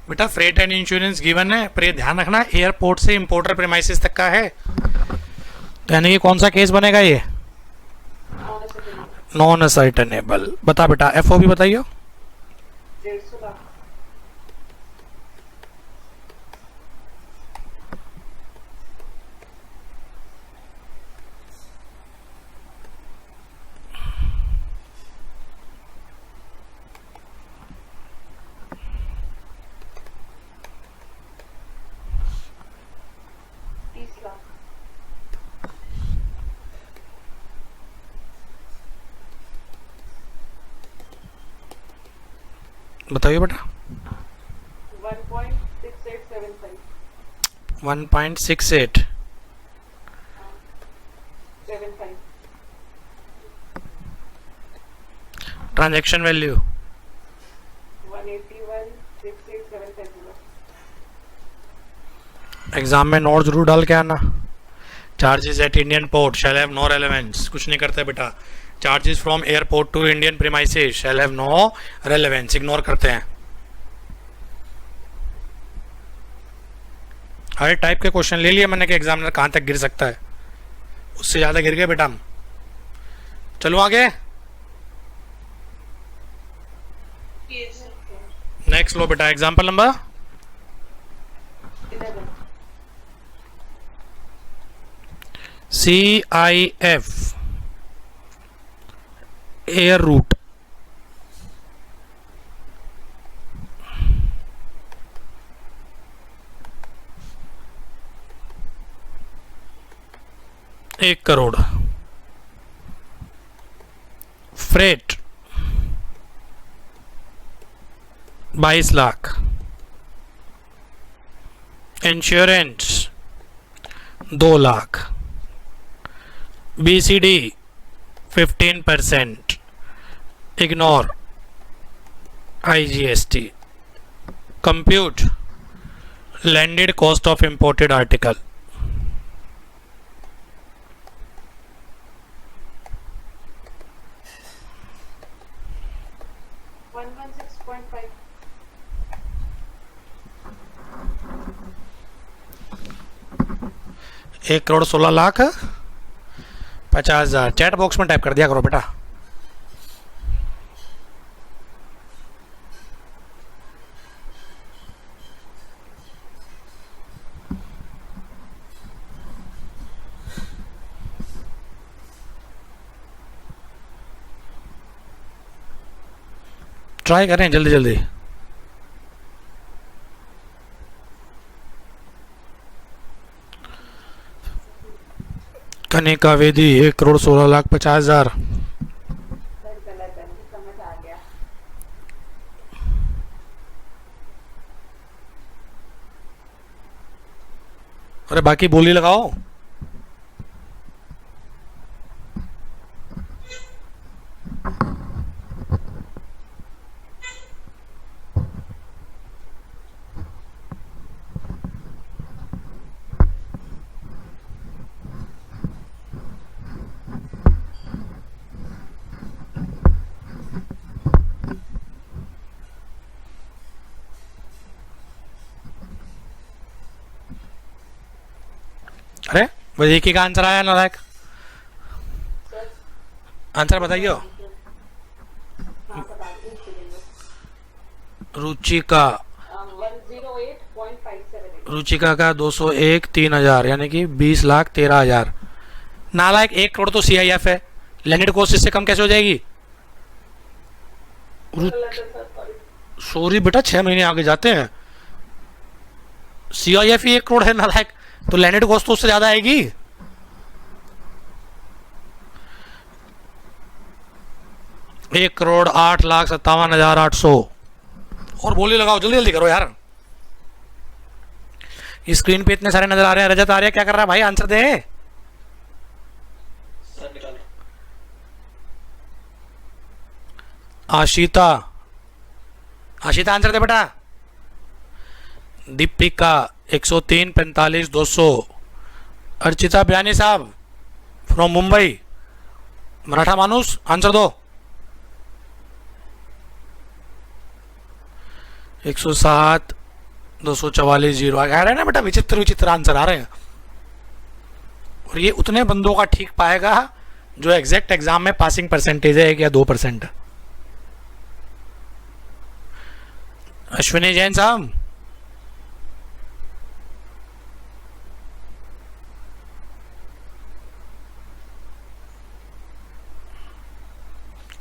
बेटा। फ्रेट एंड इंश्योरेंस गिवन है, पर ये ध्यान रखना एयरपोर्ट से इंपोर्टर प्रीमाइसिस तक का है, तो यानी कि कौन सा केस बनेगा ये, नॉन असर्टेनेबल। बता बेटा FOB बताइए।
150 lakh.
बताइए बेटा।
1.6875.
1.68
75.
Transaction value
181.6875.
एग्जाम में नोट जरूर डाल के आना। Charges at Indian port shall have no relevance, कुछ नहीं करते बेटा। Charges from airport to Indian premises shall have no relevance, ignore करते हैं। हर टाइप के क्वेश्चन ले लिए मैंने कि एग्जामिनर कहाँ तक गिर सकता है, उससे ज़्यादा गिर गए बेटा हम। चलो आगे,
Yes, sir.
नेक्स्ट लो बेटा example number
11.
CIF air route एक crore, freight 22 lakh, insurance 2 lakh, BCD 15%, ignore IGST, compute landed cost of imported article.
116.5.
एक करोड़ 16 लाख 50,000। चैट बॉक्स में टाइप कर दिया करो बेटा। ट्राई करें जल्दी जल्दी। कनिका वेदी 1,16,50,000।
सर गलत है, मुझे समझ आ गया।
अरे बाकी बोली लगाओ। अरे वही की का आंसर आया नालायक,
सर
आंसर बताइए।
हाँ बता दीजिए
रुचिका,
108.578
रुचिका का 201 3000 यानी कि 20,13,000। नालायक 1 करोड़ तो CIF है, लैंडेड कॉस्ट इससे कम कैसे हो जाएगी? सॉरी बेटा 6 महीने आगे जाते हैं, CIF ही 1 करोड़ है नालायक, तो लैंडेड कॉस्ट तो उससे ज्यादा आएगी। एक करोड़ 8,57,800। और बोली लगाओ, जल्दी जल्दी करो यार, स्क्रीन पे इतने सारे नजर आ रहे हैं। रजत आर्य क्या कर रहा है भाई, आंसर दे।
सर निकालो।
आशिता, आशिता आंसर दे बेटा। दीपिका 103 45 200। अर्चिता बयानी साहब फ्रॉम मुंबई, मराठा मानुस, आंसर दो। 107 244 0 आ रहा है ना बेटा, विचित्र विचित्र आंसर आ रहे हैं। और ये उतने बंदों का ठीक पाएगा जो एग्जैक्ट एग्जाम में पासिंग परसेंटेज है 1 या 2%। अश्विनी जैन साहब,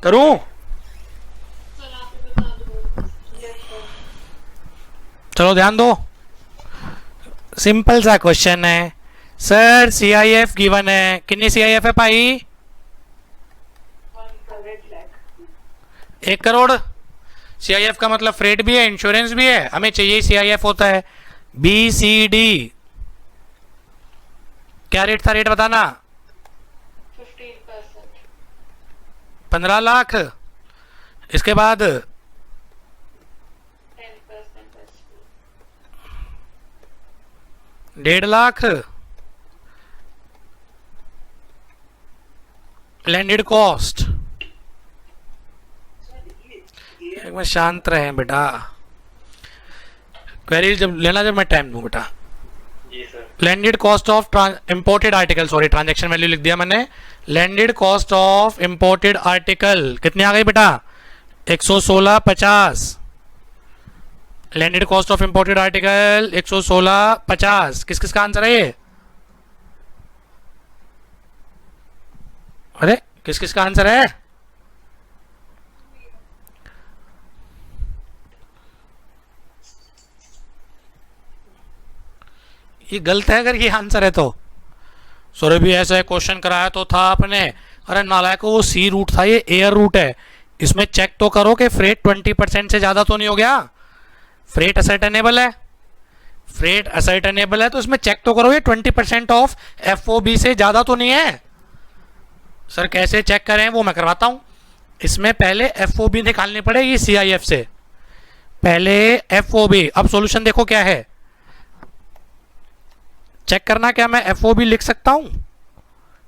करूं? चलो ध्यान दो, सिंपल सा क्वेश्चन है सर। CIF गिवन है, कितनी CIF है भाई?
100 लाख
1 करोड़। CIF का मतलब फ्रेट भी है, इंश्योरेंस भी है, हमें चाहिए CIF होता है। BCD क्या रेट था, रेट बताना।
15%
15 लाख। इसके बाद
10%
1.5 लाख। Landed cost. एक मिनट शांत रहे बेटा, क्वेरी जब लेना जब मैं टाइम दूं बेटा।
जी sir.
Landed cost of imported article, sorry transaction value लिख दिया मैंने। Landed cost of imported article कितनी आ गई बेटा? 116.50। Landed cost of imported article 116.50। किस किस का आंसर है ये? अरे किस किस का आंसर है? ये गलत है अगर ये आंसर है तो। सॉरी भी ऐसा क्वेश्चन कराया तो था आपने। अरे नालायक, वो सी रूट था, ये एयर रूट है। इसमें चेक तो करो कि फ्रेट 20% से ज्यादा तो नहीं हो गया। फ्रेट असर्टेनेबल है, फ्रेट असर्टेनेबल है तो इसमें चेक तो करो ये 20% ऑफ FOB से ज्यादा तो नहीं है। सर कैसे चेक करें वो मैं करवाता हूं। इसमें पहले FOB निकालनी पड़ेगी CIF से, पहले FOB। अब सॉल्यूशन देखो क्या है, चेक करना क्या मैं FOB लिख सकता हूं?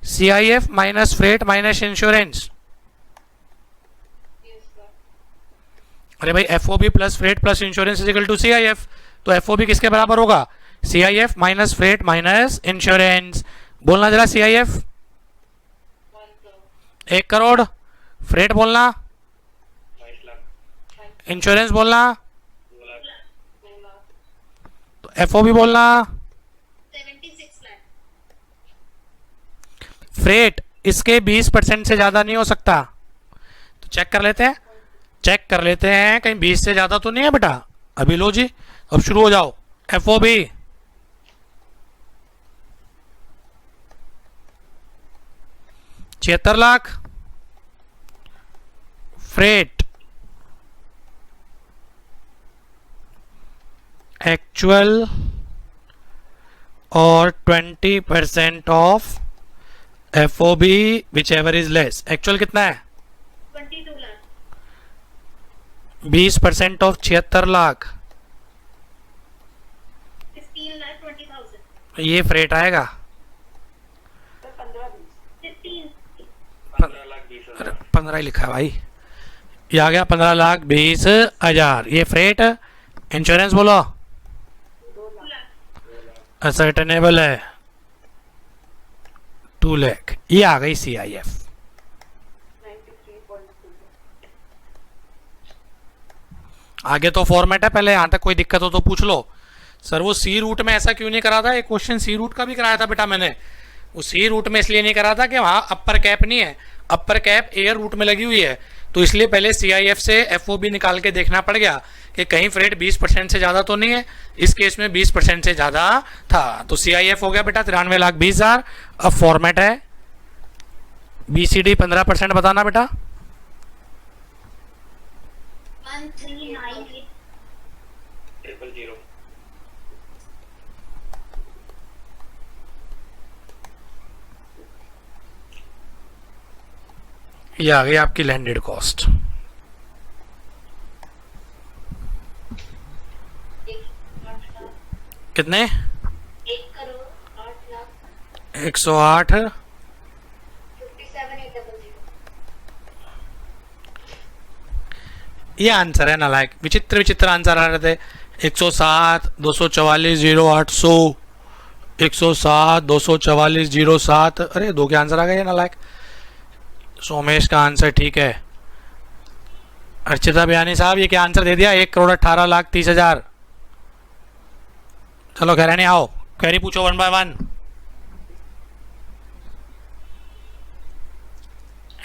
CIF minus freight minus insurance. अरे भाई FOB plus freight plus insurance is equal to CIF, तो FOB किसके बराबर होगा? CIF minus freight minus insurance. बोलना जरा CIF 1 करोड़, फ्रेट बोलना,
22 लाख,
इंश्योरेंस बोलना,
2 लाख,
तो FOB बोलना।
76 लाख।
फ्रेट इसके 20% से ज्यादा नहीं हो सकता, तो चेक कर लेते हैं, चेक कर लेते हैं कहीं 20 से ज्यादा तो नहीं है बेटा। अभी लो जी, अब शुरू हो जाओ। FOB 76 लाख, फ्रेट एक्चुअल और 20% of FOB which ever is less. Actual कितना है?
22 लाख।
20% ऑफ 76 लाख,
15 लाख 20,000।
ये फ्रेट आएगा।
15
15 लाख 20
अरे
हजार।
15 ही लिखा है भाई, ये आ गया 15,20,000। ये फ्रेट। इंश्योरेंस बोलो,
2 लाख।
असर्टेनेबल है। 2 लाख, ये आ गई CIF।
93.2.
आगे तो फॉर्मेट है, पहले यहां तक कोई दिक्कत हो तो पूछ लो। सर वो सी रूट में ऐसा क्यों नहीं करा था? एक क्वेश्चन सी रूट का भी कराया था बेटा मैंने। वो सी रूट में इसलिए नहीं करा था कि वहां अपर कैप नहीं है, अपर कैप एयर रूट में लगी हुई है, तो इसलिए पहले CIF से FOB निकाल के देखना पड़ गया कि कहीं फ्रेट 20% से ज़्यादा तो नहीं है। इस केस में 20% से ज़्यादा था, तो CIF हो गया बेटा 93,20,000। अब फॉर्मेट है BCD 15% बताना बेटा।
1398.
000.
ये आ गई आपकी लैंडेड कॉस्ट।
1,08,00,000.
कितने?
1,08,00,000.
108।
57,800.
ये आंसर है ना, लाइक विचित्र विचित्र आंसर आ रहे थे। 107, 244, 0800, 107, 244, 07। अरे दो के आंसर आ गए ना, लाइक। सोमेश का आंसर ठीक है। अर्चिता बयानी साहब ये क्या आंसर दे दिया? 1,18,30,000। चलो कह रहे नहीं, आओ क्वेरी पूछो 1 by 1।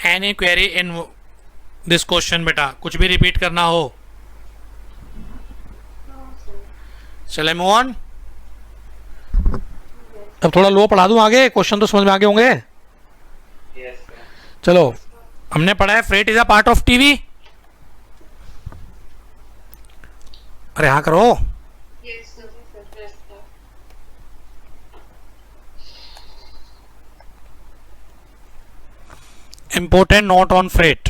Any query in this question बेटा, कुछ भी रिपीट करना हो। चले मूव ऑन। अब थोड़ा लो पढ़ा दूं आगे, क्वेश्चन तो समझ में आगे होंगे।
Yes, sir.
चलो, हमने पढ़ा है freight is a part of TV. अरे हाँ करो।
Yes, sir. Yes, sir.
Important note on freight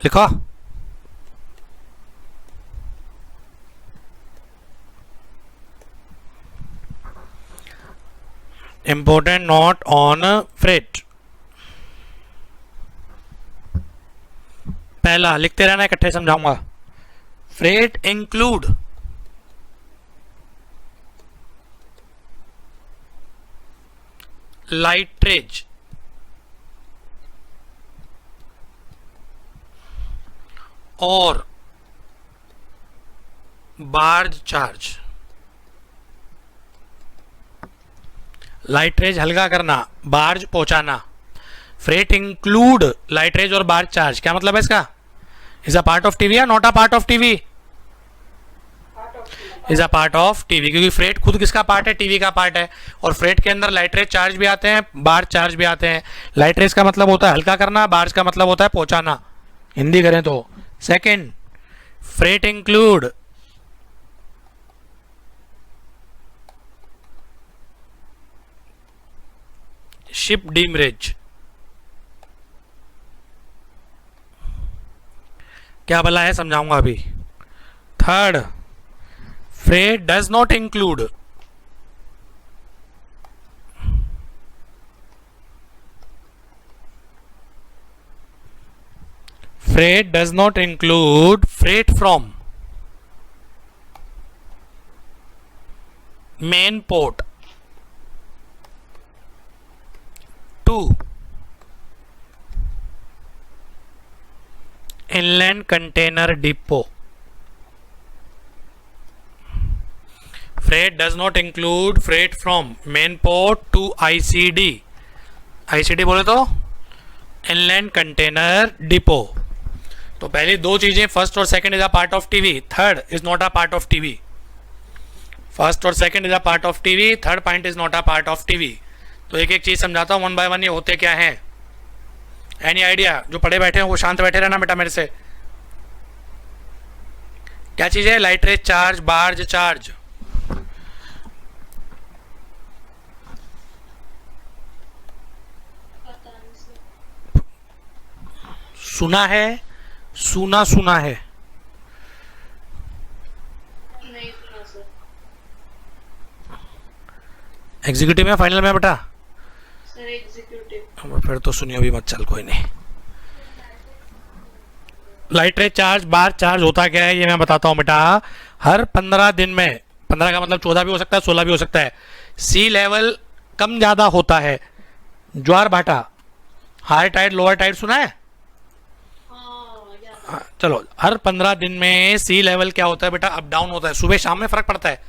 लिखा। Important note on freight. पहला लिखते रहना, इकट्ठे समझाऊंगा। फ्रेट इंक्लूड लाइटरेज, और बार्ज चार्ज। लाइटरेज हल्का करना, बार्ज पहुंचाना। फ्रेट इंक्लूड लाइटरेज और बार्ज चार्ज, क्या मतलब है इसका? Is a part of TV या not a part of TV?
Part of the
is a part of TV, क्योंकि फ्रेट खुद किसका पार्ट है? टीवी का पार्ट है। और फ्रेट के अंदर लाइटरेज चार्ज भी आते हैं, बार्ज चार्ज भी आते हैं। लाइटरेज का मतलब होता है हल्का करना, बार्ज का मतलब होता है पहुंचाना, हिंदी करें तो। Second, freight include ship demurrage. क्या भला है, समझाऊंगा अभी। Third, freight does not include freight from main port to inland container depot. Freight does not include freight from main port to ICD. ICD बोले तो inland container depot. तो पहली दो चीजें, फर्स्ट और second is a part of TV, third is not a part of TV. First और second is a part of TV, third point is not a part of TV. तो एक एक चीज समझाता हूँ 1 by 1 ये होते क्या हैं। Any idea? जो पढ़े बैठे हैं वो शांत बैठे रहना बेटा मेरे से। क्या चीज है? लाइटरेज चार्ज, बार्ज चार्ज।
पता नहीं sir.
सुना है, सुना सुना है।
नहीं सुना सर।
एग्जीक्यूटिव में, फाइनल में बेटा?
Sir executive.
फिर तो सुनियो भी मत, चल कोई नहीं। लाइटरेज चार्ज, बार चार्ज होता क्या है ये मैं बताता हूं बेटा। हर 15 दिन में, 15 का मतलब 14 भी हो सकता है, 16 भी हो सकता है, सी लेवल कम ज्यादा होता है, ज्वार भाटा, हाई टाइड लोअर टाइड सुना है?
yeah.
हाँ, चलो हर 15 दिन में सी लेवल क्या होता है बेटा? अप डाउन होता है, सुबह शाम में फर्क पड़ता है।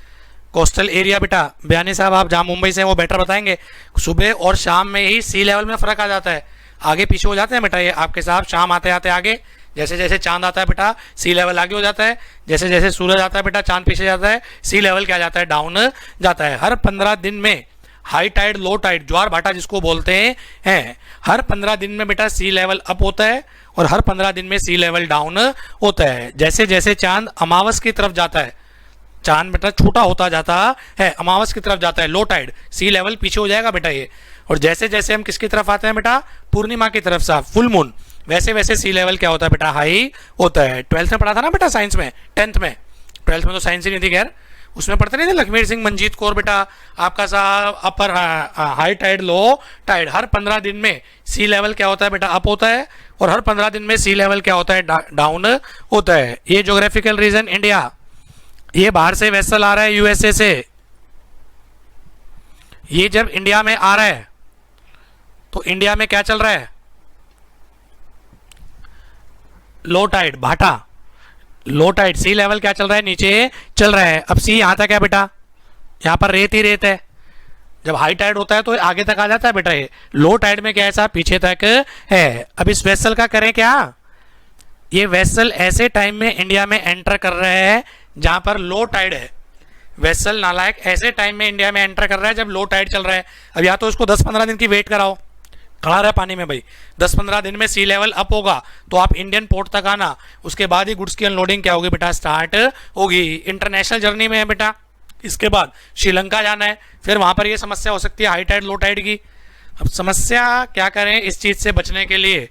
कोस्टल एरिया बेटा, बयानी साहब आप जहाँ मुंबई से हैं वो बेटर बताएंगे, सुबह और शाम में ही सी लेवल में फर्क आ जाता है, आगे पीछे हो जाते हैं बेटा ये आपके साहब। शाम आते आते आगे, जैसे जैसे चांद आता है बेटा सी लेवल आगे हो जाता है, जैसे जैसे सूरज आता है बेटा चांद पीछे जाता है, सी लेवल क्या जाता है? डाउन जाता है। हर 15 दिन में हाई टाइड लो टाइड ज्वार भाटा जिसको बोलते हैं, हर 15 दिन में बेटा सी लेवल अप होता है और हर 15 दिन में सी लेवल डाउन होता है। जैसे जैसे चांद अमावस की तरफ जाता है, चांद बेटा छोटा होता जाता है, अमावस की तरफ जाता है, लो टाइड, सी लेवल पीछे हो जाएगा बेटा ये। और जैसे जैसे हम किसकी तरफ आते हैं बेटा? पूर्णिमा की तरफ से, फुल मून, वैसे वैसे सी लेवल क्या होता है बेटा? हाई होता है। 12th में पढ़ा था ना बेटा साइंस में, 10th में, 12th में तो साइंस ही नहीं थी खैर, उसमें पढ़ते नहीं थे लखमीर सिंह मंजीत कौर बेटा आपका साहब, upper high tide low tide, हर 15 दिन में सी लेवल क्या होता है बेटा? अप होता है, और हर 15 दिन में सी लेवल क्या होता है? डाउन होता है। ये ज्योग्राफिकल रीजन इंडिया, ये बाहर से वेसल आ रहा है यूएसए से, ये जब इंडिया में आ रहा है तो इंडिया में क्या चल रहा है? लो टाइड भाटा, लो टाइड, सी लेवल क्या चल रहा है? नीचे चल रहा है। अब सी यहां तक है बेटा, यहां पर रेत ही रेत है, जब हाई टाइड होता है तो आगे तक आ जाता है बेटा ये, लो टाइड में क्या है साहब? पीछे तक है। अब इस वेसल का करें क्या? ये वेसल ऐसे टाइम में इंडिया में एंटर कर रहा है जहां पर लो टाइड है, वेसल नालायक ऐसे टाइम में इंडिया में एंटर कर रहा है जब लो टाइड चल रहा है। अब या तो इसको 10-15 दिन की वेट कराओ, खड़ा रहा पानी में भाई, 10-15 दिन में सी लेवल अप होगा तो आप इंडियन पोर्ट तक आना, उसके बाद ही गुड्स की अनलोडिंग क्या होगी बेटा? स्टार्ट होगी। इंटरनेशनल जर्नी में है बेटा, इसके बाद श्रीलंका जाना है, फिर वहां पर ये समस्या हो सकती है हाई टाइड लो टाइड की। अब समस्या क्या करें इस चीज से बचने के लिए?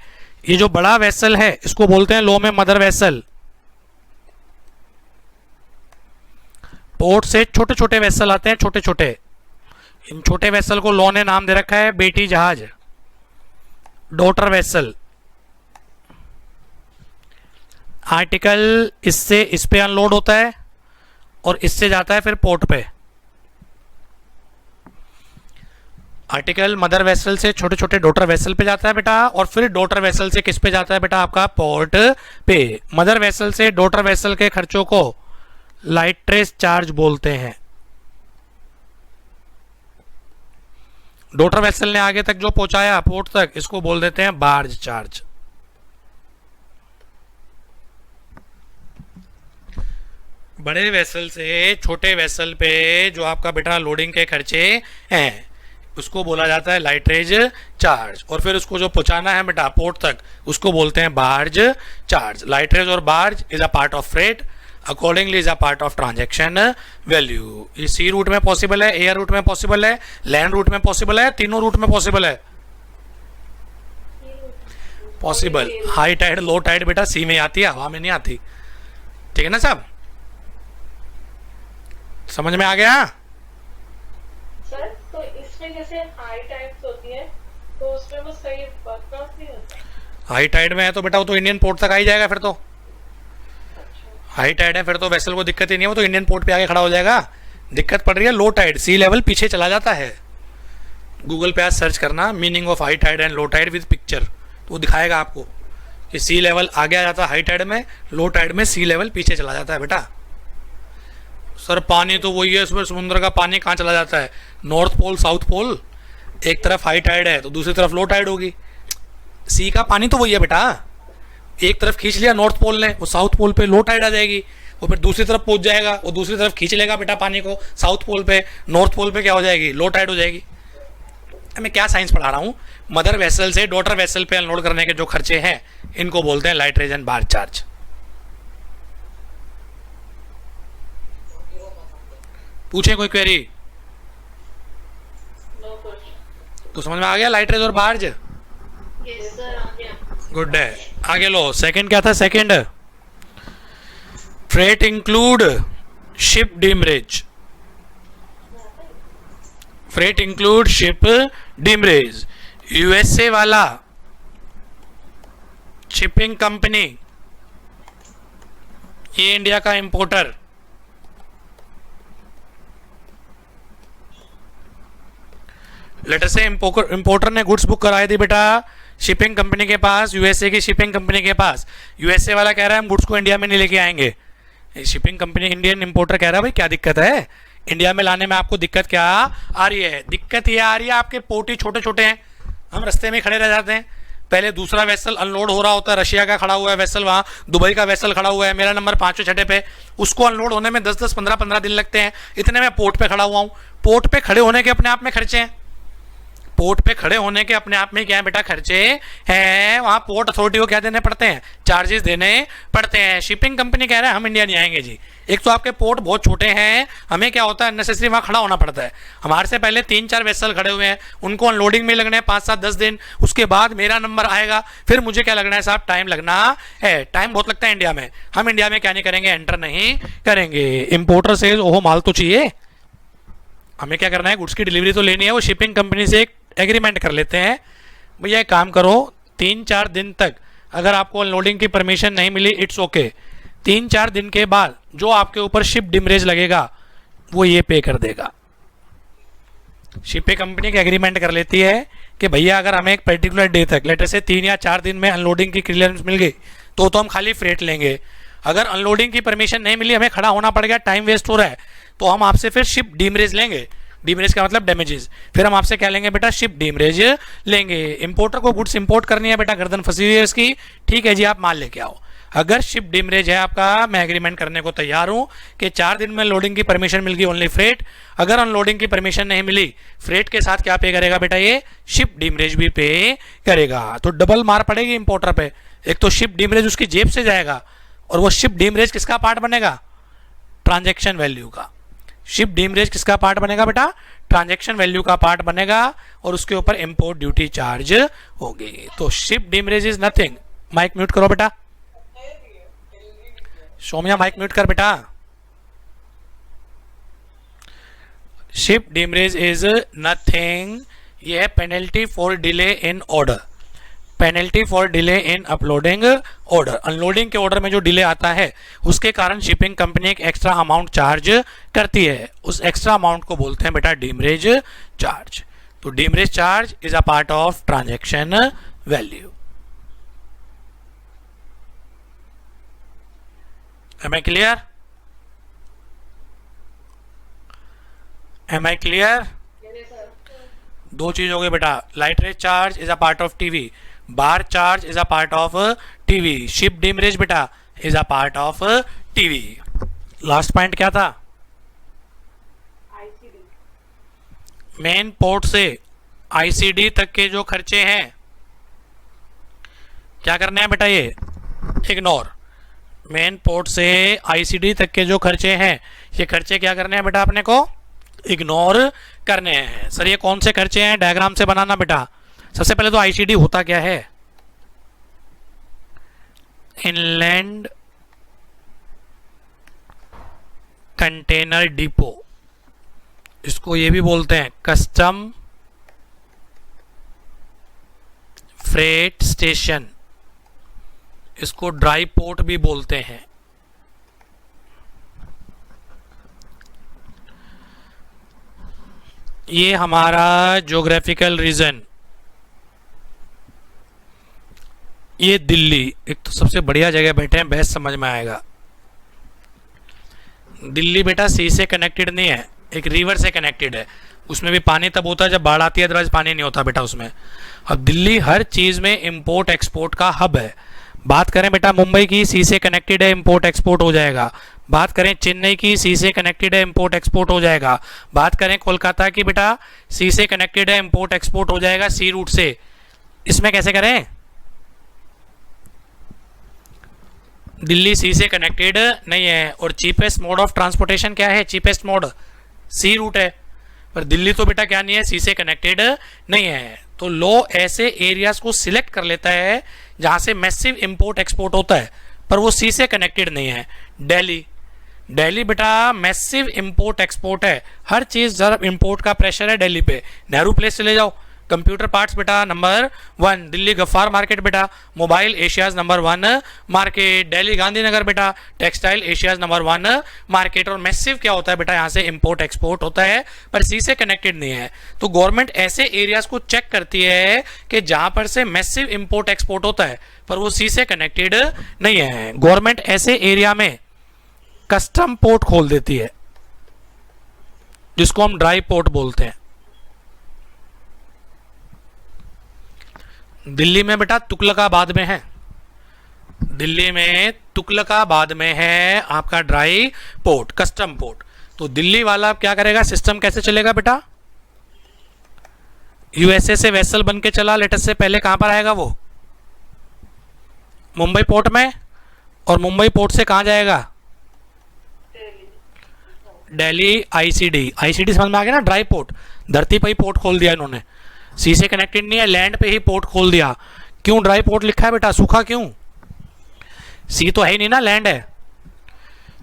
ये जो बड़ा वेसल है इसको बोलते हैं लो में मदर वेसल। पोर्ट से छोटे छोटे वेसल आते हैं, छोटे छोटे, इन छोटे वेसल को लो ने नाम दे रखा है बेटी जहाज, डॉटर वेसल। आर्टिकल इससे इस पे अनलोड होता है और इससे जाता है फिर पोर्ट पे। आर्टिकल मदर वेसल से छोटे छोटे डॉटर वेसल पे जाता है बेटा, और फिर डॉटर वेसल से किस पे जाता है बेटा? आपका पोर्ट पे। मदर वेसल से डॉटर वेसल के खर्चों को लाइट ट्रेस चार्ज बोलते हैं। डॉटर वेसल ने आगे तक जो पहुंचाया पोर्ट तक, इसको बोल देते हैं बार्ज चार्ज। बड़े वेसल से छोटे वेसल पे जो आपका बेटा लोडिंग के खर्चे हैं उसको बोला जाता है लाइटरेज चार्ज, और फिर उसको जो पहुंचाना है बेटा पोर्ट तक उसको बोलते हैं बार्ज चार्ज। लाइटरेज और barge is a part of freight, accordingly is a part of transaction value. ये सी रूट में पॉसिबल है, एयर रूट में पॉसिबल है, लैंड रूट में पॉसिबल है, तीनों रूट में पॉसिबल है। Possible high tide low tide बेटा सी में आती है, हवा में नहीं आती, ठीक है ना साहब? समझ में आ गया?
सर तो इसमें जैसे हाई टाइड्स होती है तो उसमें वो सही क्रॉस नहीं होता?
हाई टाइड में है तो बेटा वो तो इंडियन पोर्ट तक आ ही जाएगा, फिर तो हाई टाइड है फिर तो वेसल को दिक्कत ही नहीं है, वो तो इंडियन पोर्ट पे आके खड़ा हो जाएगा। दिक्कत पड़ रही है लो टाइड, सी लेवल पीछे चला जाता है। गूगल पे आज सर्च करना meaning of high tide and low tide with picture, तो वो दिखाएगा आपको कि सी लेवल आगे आ जाता है हाई टाइड में, लो टाइड में सी लेवल पीछे चला जाता है बेटा। सर पानी तो वही है, उसमें समुद्र का पानी कहाँ चला जाता है? नॉर्थ पोल साउथ पोल, एक तरफ हाई टाइड है तो दूसरी तरफ लो टाइड होगी। सी का पानी तो वही है बेटा, एक तरफ खींच लिया नॉर्थ पोल ने, वो साउथ पोल पे लो टाइड आ जाएगी, वो फिर दूसरी तरफ पहुंच जाएगा, वो दूसरी तरफ खींच लेगा बेटा पानी को साउथ पोल पे, नॉर्थ पोल पे क्या हो जाएगी? लो टाइड हो जाएगी। मैं क्या साइंस पढ़ा रहा हूँ? मदर वेसल से डॉटर वेसल पे अनलोड करने के जो खर्चे हैं इनको बोलते हैं लाइटरेज एंड बार्ज चार्ज। पूछे कोई क्वेरी?
No question.
तो समझ में आ गया लाइटरेज और barge?
Yes, sir. Yeah.
Good है। आगे लो, सेकंड क्या था? Second freight include ship demurrage. Freight include ship demurrage. USA वाला शिपिंग कंपनी, ये इंडिया का इंपोर्टर, लेटर से इंपोर्टर ने गुड्स बुक कराई थी बेटा शिपिंग कंपनी के पास, यूएसए की शिपिंग कंपनी के पास। यूएसए वाला कह रहा है हम गुड्स को इंडिया में नहीं लेके आएंगे। शिपिंग कंपनी इंडियन इंपोर्टर कह रहा है भाई क्या दिक्कत है, इंडिया में लाने में आपको दिक्कत क्या आ रही है? दिक्कत ये आ रही है आपके पोर्ट ही छोटे छोटे हैं, हम रास्ते में खड़े रह जाते हैं। पहले दूसरा वेसल अनलोड हो रहा होता है, रशिया का खड़ा हुआ है वेसल, वहाँ दुबई का वेसल खड़ा हुआ है, मेरा नंबर 5वें 6ठे पे, उसको अनलोड होने में 10-10 15-15 दिन लगते हैं। इतने में पोर्ट पे खड़ा हुआ हूँ। पोर्ट पे खड़े होने के अपने आप में खर्चे हैं, पोर्ट पे खड़े होने के अपने आप में क्या है बेटा खर्चे हैं। वहाँ पोर्ट अथॉरिटी को क्या देने पड़ते हैं, चार्जेस देने पड़ते हैं। शिपिंग कंपनी कह रहा है हम इंडिया नहीं आएंगे जी, एक तो आपके पोर्ट बहुत छोटे हैं, हमें क्या होता है अननेसेसरी वहाँ खड़ा होना पड़ता है। हमारे से पहले 3-4 वेसल खड़े हुए हैं, उनको अनलोडिंग में लगने हैं 5-7-10 दिन, उसके बाद मेरा नंबर आएगा, फिर मुझे क्या लगना है साहब, टाइम लगना है, टाइम बहुत लगता है इंडिया में। हम इंडिया में क्या नहीं करेंगे, एंटर नहीं करेंगे। इंपोर्टर से ओहो माल तो चाहिए, हमें क्या करना है, गुड्स की डिलीवरी तो लेनी है। वो शिपिंग कंपनी से एक एग्रीमेंट कर लेते हैं, भैया एक काम करो 3-4 दिन तक अगर आपको अनलोडिंग की परमिशन नहीं मिली इट्स ओके, 3-4 दिन के बाद जो आपके ऊपर शिप डिमरेज लगेगा वो ये पे कर देगा। शिपिंग कंपनी की एग्रीमेंट कर लेती है कि भैया अगर हमें एक पर्टिकुलर डे तक, लेटर से 3 या 4 दिन में अनलोडिंग की क्लियरेंस मिल गई तो हम खाली फ्रेट लेंगे। अगर अनलोडिंग की परमिशन नहीं मिली, हमें खड़ा होना पड़ गया, टाइम वेस्ट हो रहा है, तो हम आपसे फिर शिप डीमरेज लेंगे। डीमरेज का मतलब डैमेजेस, फिर हम आपसे क्या लेंगे बेटा, शिप डीमरेज लेंगे। इंपोर्टर को गुड्स इंपोर्ट करनी है बेटा, गर्दन फंसी हुई है इसकी, ठीक है जी आप माल लेके आओ। अगर शिप डीमरेज है आपका, मैं एग्रीमेंट करने को तैयार हूं कि 4 दिन में लोडिंग की परमिशन मिल गई ओनली फ्रेट, अगर अनलोडिंग की परमिशन नहीं मिली फ्रेट के साथ क्या पे करेगा बेटा, ये शिप डीमरेज भी पे करेगा। तो डबल मार पड़ेगी इंपोर्टर पे, एक तो शिप डीमरेज उसकी जेब से जाएगा और वो शिप डीमरेज किसका पार्ट बनेगा, ट्रांजैक्शन वैल्यू का। शिप डीमरेज किसका पार्ट बनेगा बेटा, ट्रांजैक्शन वैल्यू का पार्ट बनेगा और उसके ऊपर इंपोर्ट ड्यूटी चार्ज होगी। तो ship demurrage is nothing. Mike mute करो बेटा, सोमिया माइक म्यूट कर बेटा। शिप डीमरेज इज नथिंग, ये है penalty for delay in order, penalty for delay in uploading order. Unloading के ऑर्डर में जो डिले आता है उसके कारण शिपिंग कंपनी एक एक्स्ट्रा अमाउंट चार्ज करती है, उस एक्स्ट्रा अमाउंट को बोलते हैं बेटा डीमरेज चार्ज। तो demurrage charge is a part of transaction value. Am I clear? Am I clear? दो चीज हो गई बेटा, lighterage charge is a part of TV, barge charge is a part of TV, ship demurrage बेटा is a part of TV. Last point क्या था, main port से ICD तक के जो खर्चे हैं क्या करने हैं बेटा, ये इग्नोर। मेन पोर्ट से आईसीडी तक के जो खर्चे हैं ये खर्चे क्या करने हैं बेटा, अपने को इग्नोर करने हैं। सर ये कौन से खर्चे हैं, डायग्राम से बनाना बेटा। सबसे पहले तो आईसीडी होता क्या है, इनलैंड कंटेनर डिपो, इसको ये भी बोलते हैं कस्टम फ्रेट स्टेशन, इसको ड्राई पोर्ट भी बोलते हैं। ये हमारा ज्योग्राफिकल रीजन, ये दिल्ली, एक तो सबसे बढ़िया जगह बैठे हैं, बहस समझ में आएगा। दिल्ली बेटा सी से कनेक्टेड नहीं है, एक रिवर से कनेक्टेड है, उसमें भी पानी तब होता है जब बाढ़ आती है, अदरवाइज पानी नहीं होता बेटा उसमें। अब दिल्ली हर चीज में इंपोर्ट एक्सपोर्ट का हब है। बात करें बेटा मुंबई की, सी से कनेक्टेड है, इंपोर्ट एक्सपोर्ट हो जाएगा। बात करें चेन्नई की, सी से कनेक्टेड है, इंपोर्ट एक्सपोर्ट हो जाएगा। बात करें कोलकाता की बेटा, सी से कनेक्टेड है, इंपोर्ट एक्सपोर्ट हो जाएगा सी रूट से। इसमें कैसे करें, दिल्ली सी से कनेक्टेड नहीं है और चीपेस्ट मोड ऑफ ट्रांसपोर्टेशन क्या है, चीपेस्ट मोड सी रूट है, पर दिल्ली तो बेटा क्या नहीं है, सी से कनेक्टेड नहीं है। तो लॉ ऐसे एरियाज को सिलेक्ट कर लेता है जहां से मैसिव इंपोर्ट एक्सपोर्ट होता है पर वो सी से कनेक्टेड नहीं है। दिल्ली, दिल्ली बेटा मैसिव इंपोर्ट एक्सपोर्ट है, हर चीज जरा इंपोर्ट का प्रेशर है दिल्ली पे। नेहरू प्लेस चले जाओ, कंप्यूटर पार्ट्स बेटा नंबर 1, दिल्ली गफ्फार मार्केट बेटा, mobile Asia's number 1 market, Delhi Gandhinagar बेटा, टेक्सटाइल एशियाज नंबर 1 मार्केट। और मैसिव क्या होता है बेटा, यहाँ से इंपोर्ट एक्सपोर्ट होता है पर सी से कनेक्टेड नहीं है। तो गवर्नमेंट ऐसे एरियाज को चेक करती है कि जहां पर से मैसिव इंपोर्ट एक्सपोर्ट होता है पर वो सी से कनेक्टेड नहीं है। गवर्नमेंट ऐसे एरिया में कस्टम पोर्ट खोल देती है जिसको हम ड्राई पोर्ट बोलते हैं। दिल्ली में बेटा तुगलकाबाद में है, दिल्ली में तुगलकाबाद में है आपका ड्राई पोर्ट, कस्टम पोर्ट। तो दिल्ली वाला क्या करेगा, सिस्टम कैसे चलेगा बेटा, यूएसए से वेसल बन के चला लेटेस्ट से, पहले कहां पर आएगा वो, मुंबई पोर्ट में, और मुंबई पोर्ट से कहां जाएगा, दिल्ली आईसीडी। आईसीडी समझ में आ गया ना, ड्राई पोर्ट, धरती पर ही पोर्ट खोल दिया इन्होंने, सी से कनेक्टेड नहीं है, लैंड पे ही पोर्ट खोल दिया। क्यों ड्राई पोर्ट लिखा है बेटा, सूखा क्यों, सी तो है ही नहीं ना, लैंड है।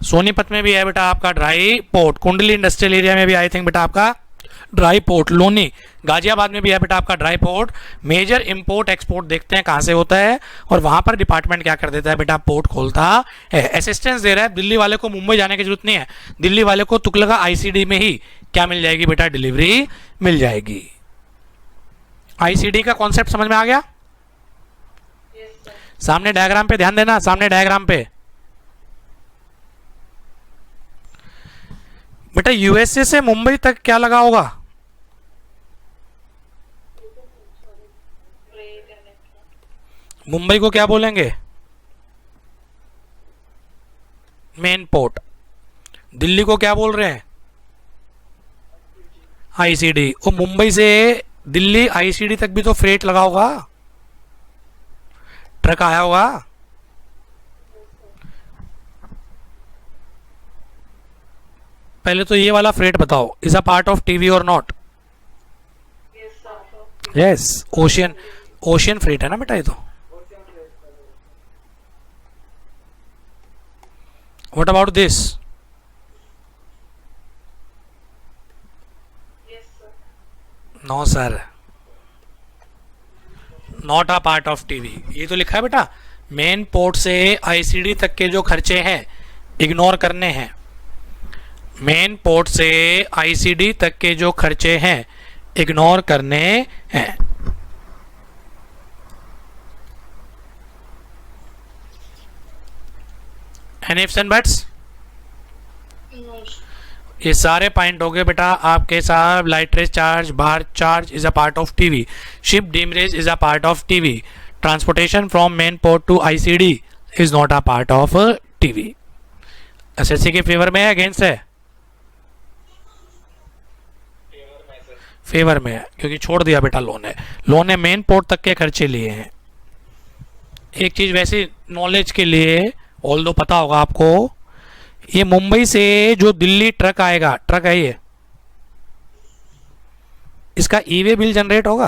सोनीपत में भी है बेटा आपका ड्राई पोर्ट, कुंडली इंडस्ट्रियल एरिया में भी आई थिंक बेटा आपका ड्राई पोर्ट, लोनी गाजियाबाद में भी है बेटा आपका dry port. Major import export देखते हैं कहां से होता है, और वहां पर डिपार्टमेंट क्या कर देता है बेटा, पोर्ट खोलता है, असिस्टेंस दे रहा है। दिल्ली वाले को मुंबई जाने की जरूरत नहीं है, दिल्ली वाले को तुगलका आईसीडी में ही क्या मिल जाएगी बेटा, डिलीवरी मिल जाएगी। आईसीडी का कॉन्सेप्ट समझ में आ गया। सामने डायग्राम पे ध्यान देना, सामने डायग्राम पे बेटा यूएसए से मुंबई तक क्या लगा होगा, मुंबई को क्या बोलेंगे, मेन पोर्ट। दिल्ली को क्या बोल रहे हैं, आईसीडी। और मुंबई से दिल्ली आईसीडी तक भी तो फ्रेट लगा होगा, ट्रक आया होगा। पहले तो ये वाला फ्रेट बताओ, is a part of TV और not, yes, ocean, ocean freight है ना बेटा ये तो। What about this, no sir, not a part of TV. ये तो लिखा है बेटा, मेन पोर्ट से आईसीडी तक के जो खर्चे हैं इग्नोर करने हैं, मेन पोर्ट से आईसीडी तक के जो खर्चे हैं इग्नोर करने हैं। एनी इफ्स एंड बट्स, ये सारे पॉइंट हो गए बेटा आपके साहब। Lighterage charge, barge charge is a part of TV, ship demurrage is a part of TV, transportation from main port to ICD is not a part of TV. SSC के favour में है, against है, favour में है, क्योंकि छोड़ दिया बेटा लोन है, लोन ने मेन पोर्ट तक के खर्चे लिए हैं। एक चीज वैसे नॉलेज के लिए, ऑल दो पता होगा आपको, ये मुंबई से जो दिल्ली ट्रक आएगा, ट्रक है ये, इसका ई-वे बिल जनरेट होगा,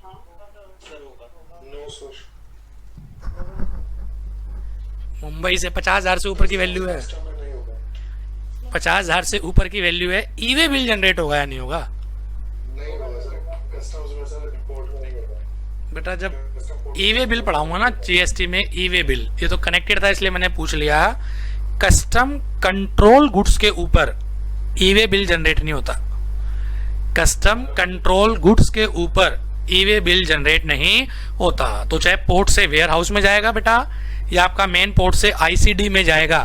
No, sir.
मुंबई से 50,000 से ऊपर की वैल्यू है,
System में नहीं होगा,
50,000 से ऊपर की वैल्यू है, ई-वे बिल जनरेट होगा या नहीं होगा
नहीं होगा सर, कस्टम्स में सर रिपोर्ट में नहीं होगा
बेटा। जब
कस्टम पोर्ट
ई-वे बिल पढ़ाऊंगा ना जीएसटी में, ई-वे बिल, ये तो कनेक्टेड था इसलिए मैंने पूछ लिया। कस्टम कंट्रोल गुड्स के ऊपर ई-वे बिल जनरेट नहीं होता, कस्टम कंट्रोल गुड्स के ऊपर ई-वे बिल जनरेट नहीं होता। तो चाहे पोर्ट से वेयर हाउस में जाएगा बेटा या आपका मेन पोर्ट से आईसीडी में जाएगा,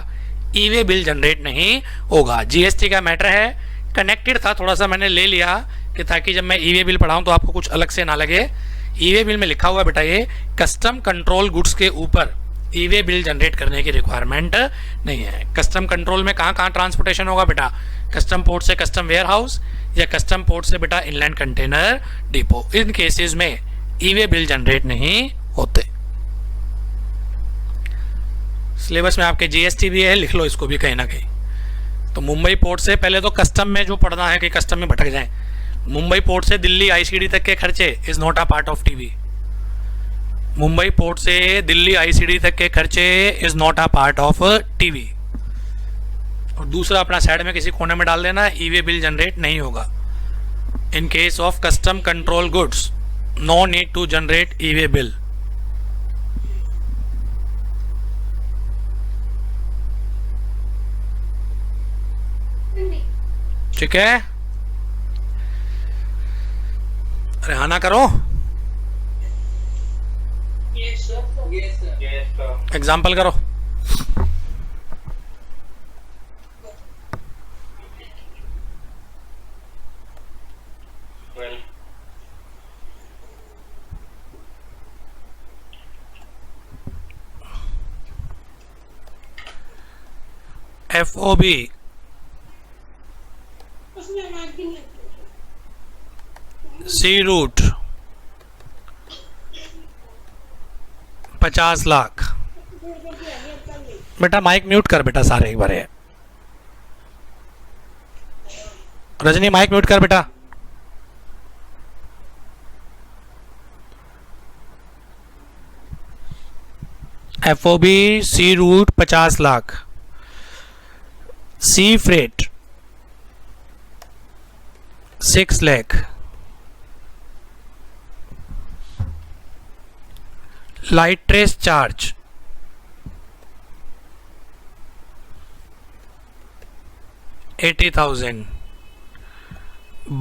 ई-वे बिल जनरेट नहीं होगा। जीएसटी का मैटर है, कनेक्टेड था, थोड़ा सा मैंने ले लिया कि ताकि जब मैं ई-वे बिल पढ़ाऊं तो आपको कुछ अलग से ना लगे। ई-वे बिल में लिखा हुआ बेटा ये कस्टम कंट्रोल गुड्स के ऊपर ई-वे बिल जनरेट करने की रिक्वायरमेंट नहीं है। कस्टम कंट्रोल में कहाँ कहाँ ट्रांसपोर्टेशन होगा बेटा, कस्टम पोर्ट से कस्टम वेयर हाउस या कस्टम पोर्ट से बेटा इनलैंड कंटेनर डिपो, इन केसेस में ई-वे बिल जनरेट नहीं होते। सिलेबस में आपके जीएसटी भी है, लिख लो इसको भी कहीं ना कहीं। तो मुंबई पोर्ट से पहले तो कस्टम में जो पढ़ना है कि कस्टम में भटक जाए, मुंबई पोर्ट से दिल्ली आईसीडी तक के खर्चे is not a part of TV, Mumbai port से दिल्ली आईसीडी तक के खर्चे is not a part of TV. और दूसरा अपना साइड में किसी कोने में डाल देना, ई-वे बिल जनरेट नहीं होगा। In case of custom control goods, no need to generate e-way bill. ठीक है, अरे हाँ ना करो.
Yes, sir.
एग्जाम्पल करो.
Well,
FOB sea route 50 lakh. बेटा माइक म्यूट कर बेटा सारे एक बार. रजनी माइक म्यूट कर बेटा. FOB sea route 50 lakh. Sea freight 6 lakh. Lighterage charge 80,000.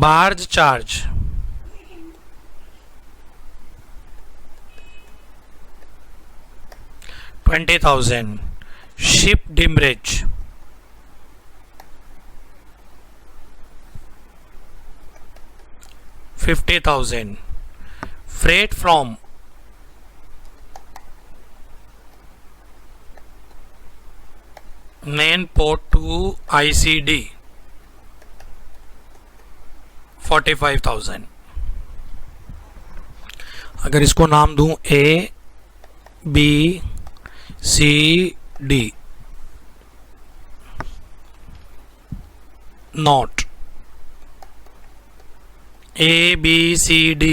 Barge charge 20,000. Ship demurrage 50,000. Freight from main port to ICD 45,000. अगर इसको नाम दूं A B C D, not A B C D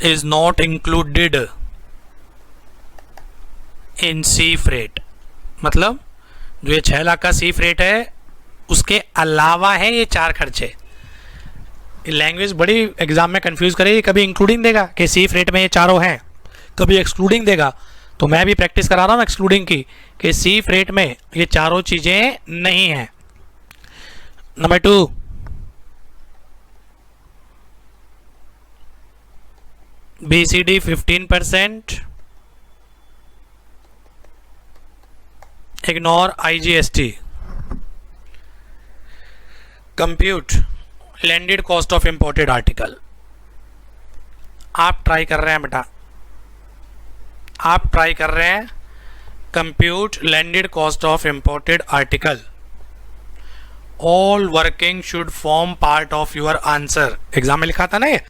is not included in sea freight. मतलब जो ये 6 लाख का सी freight है उसके अलावा है ये 4 खर्चे. लैंग्वेज बड़ी एग्जाम में कंफ्यूज करेगी. कभी इंक्लूडिंग देगा कि सी फ्रेट में ये चारों हैं, कभी एक्सक्लूडिंग देगा. तो मैं भी प्रैक्टिस करा रहा हूँ एक्सक्लूडिंग की कि सी फ्रेट में ये चारों चीज़ें नहीं हैं. Number 2, BCD 15%. Ignore IGST. Compute landed cost of imported article. आप ट्राई कर रहे हैं बेटा, आप ट्राई कर रहे हैं. Compute landed cost of imported article. All working should form part of your answer. Exam में लिखा था ना ये.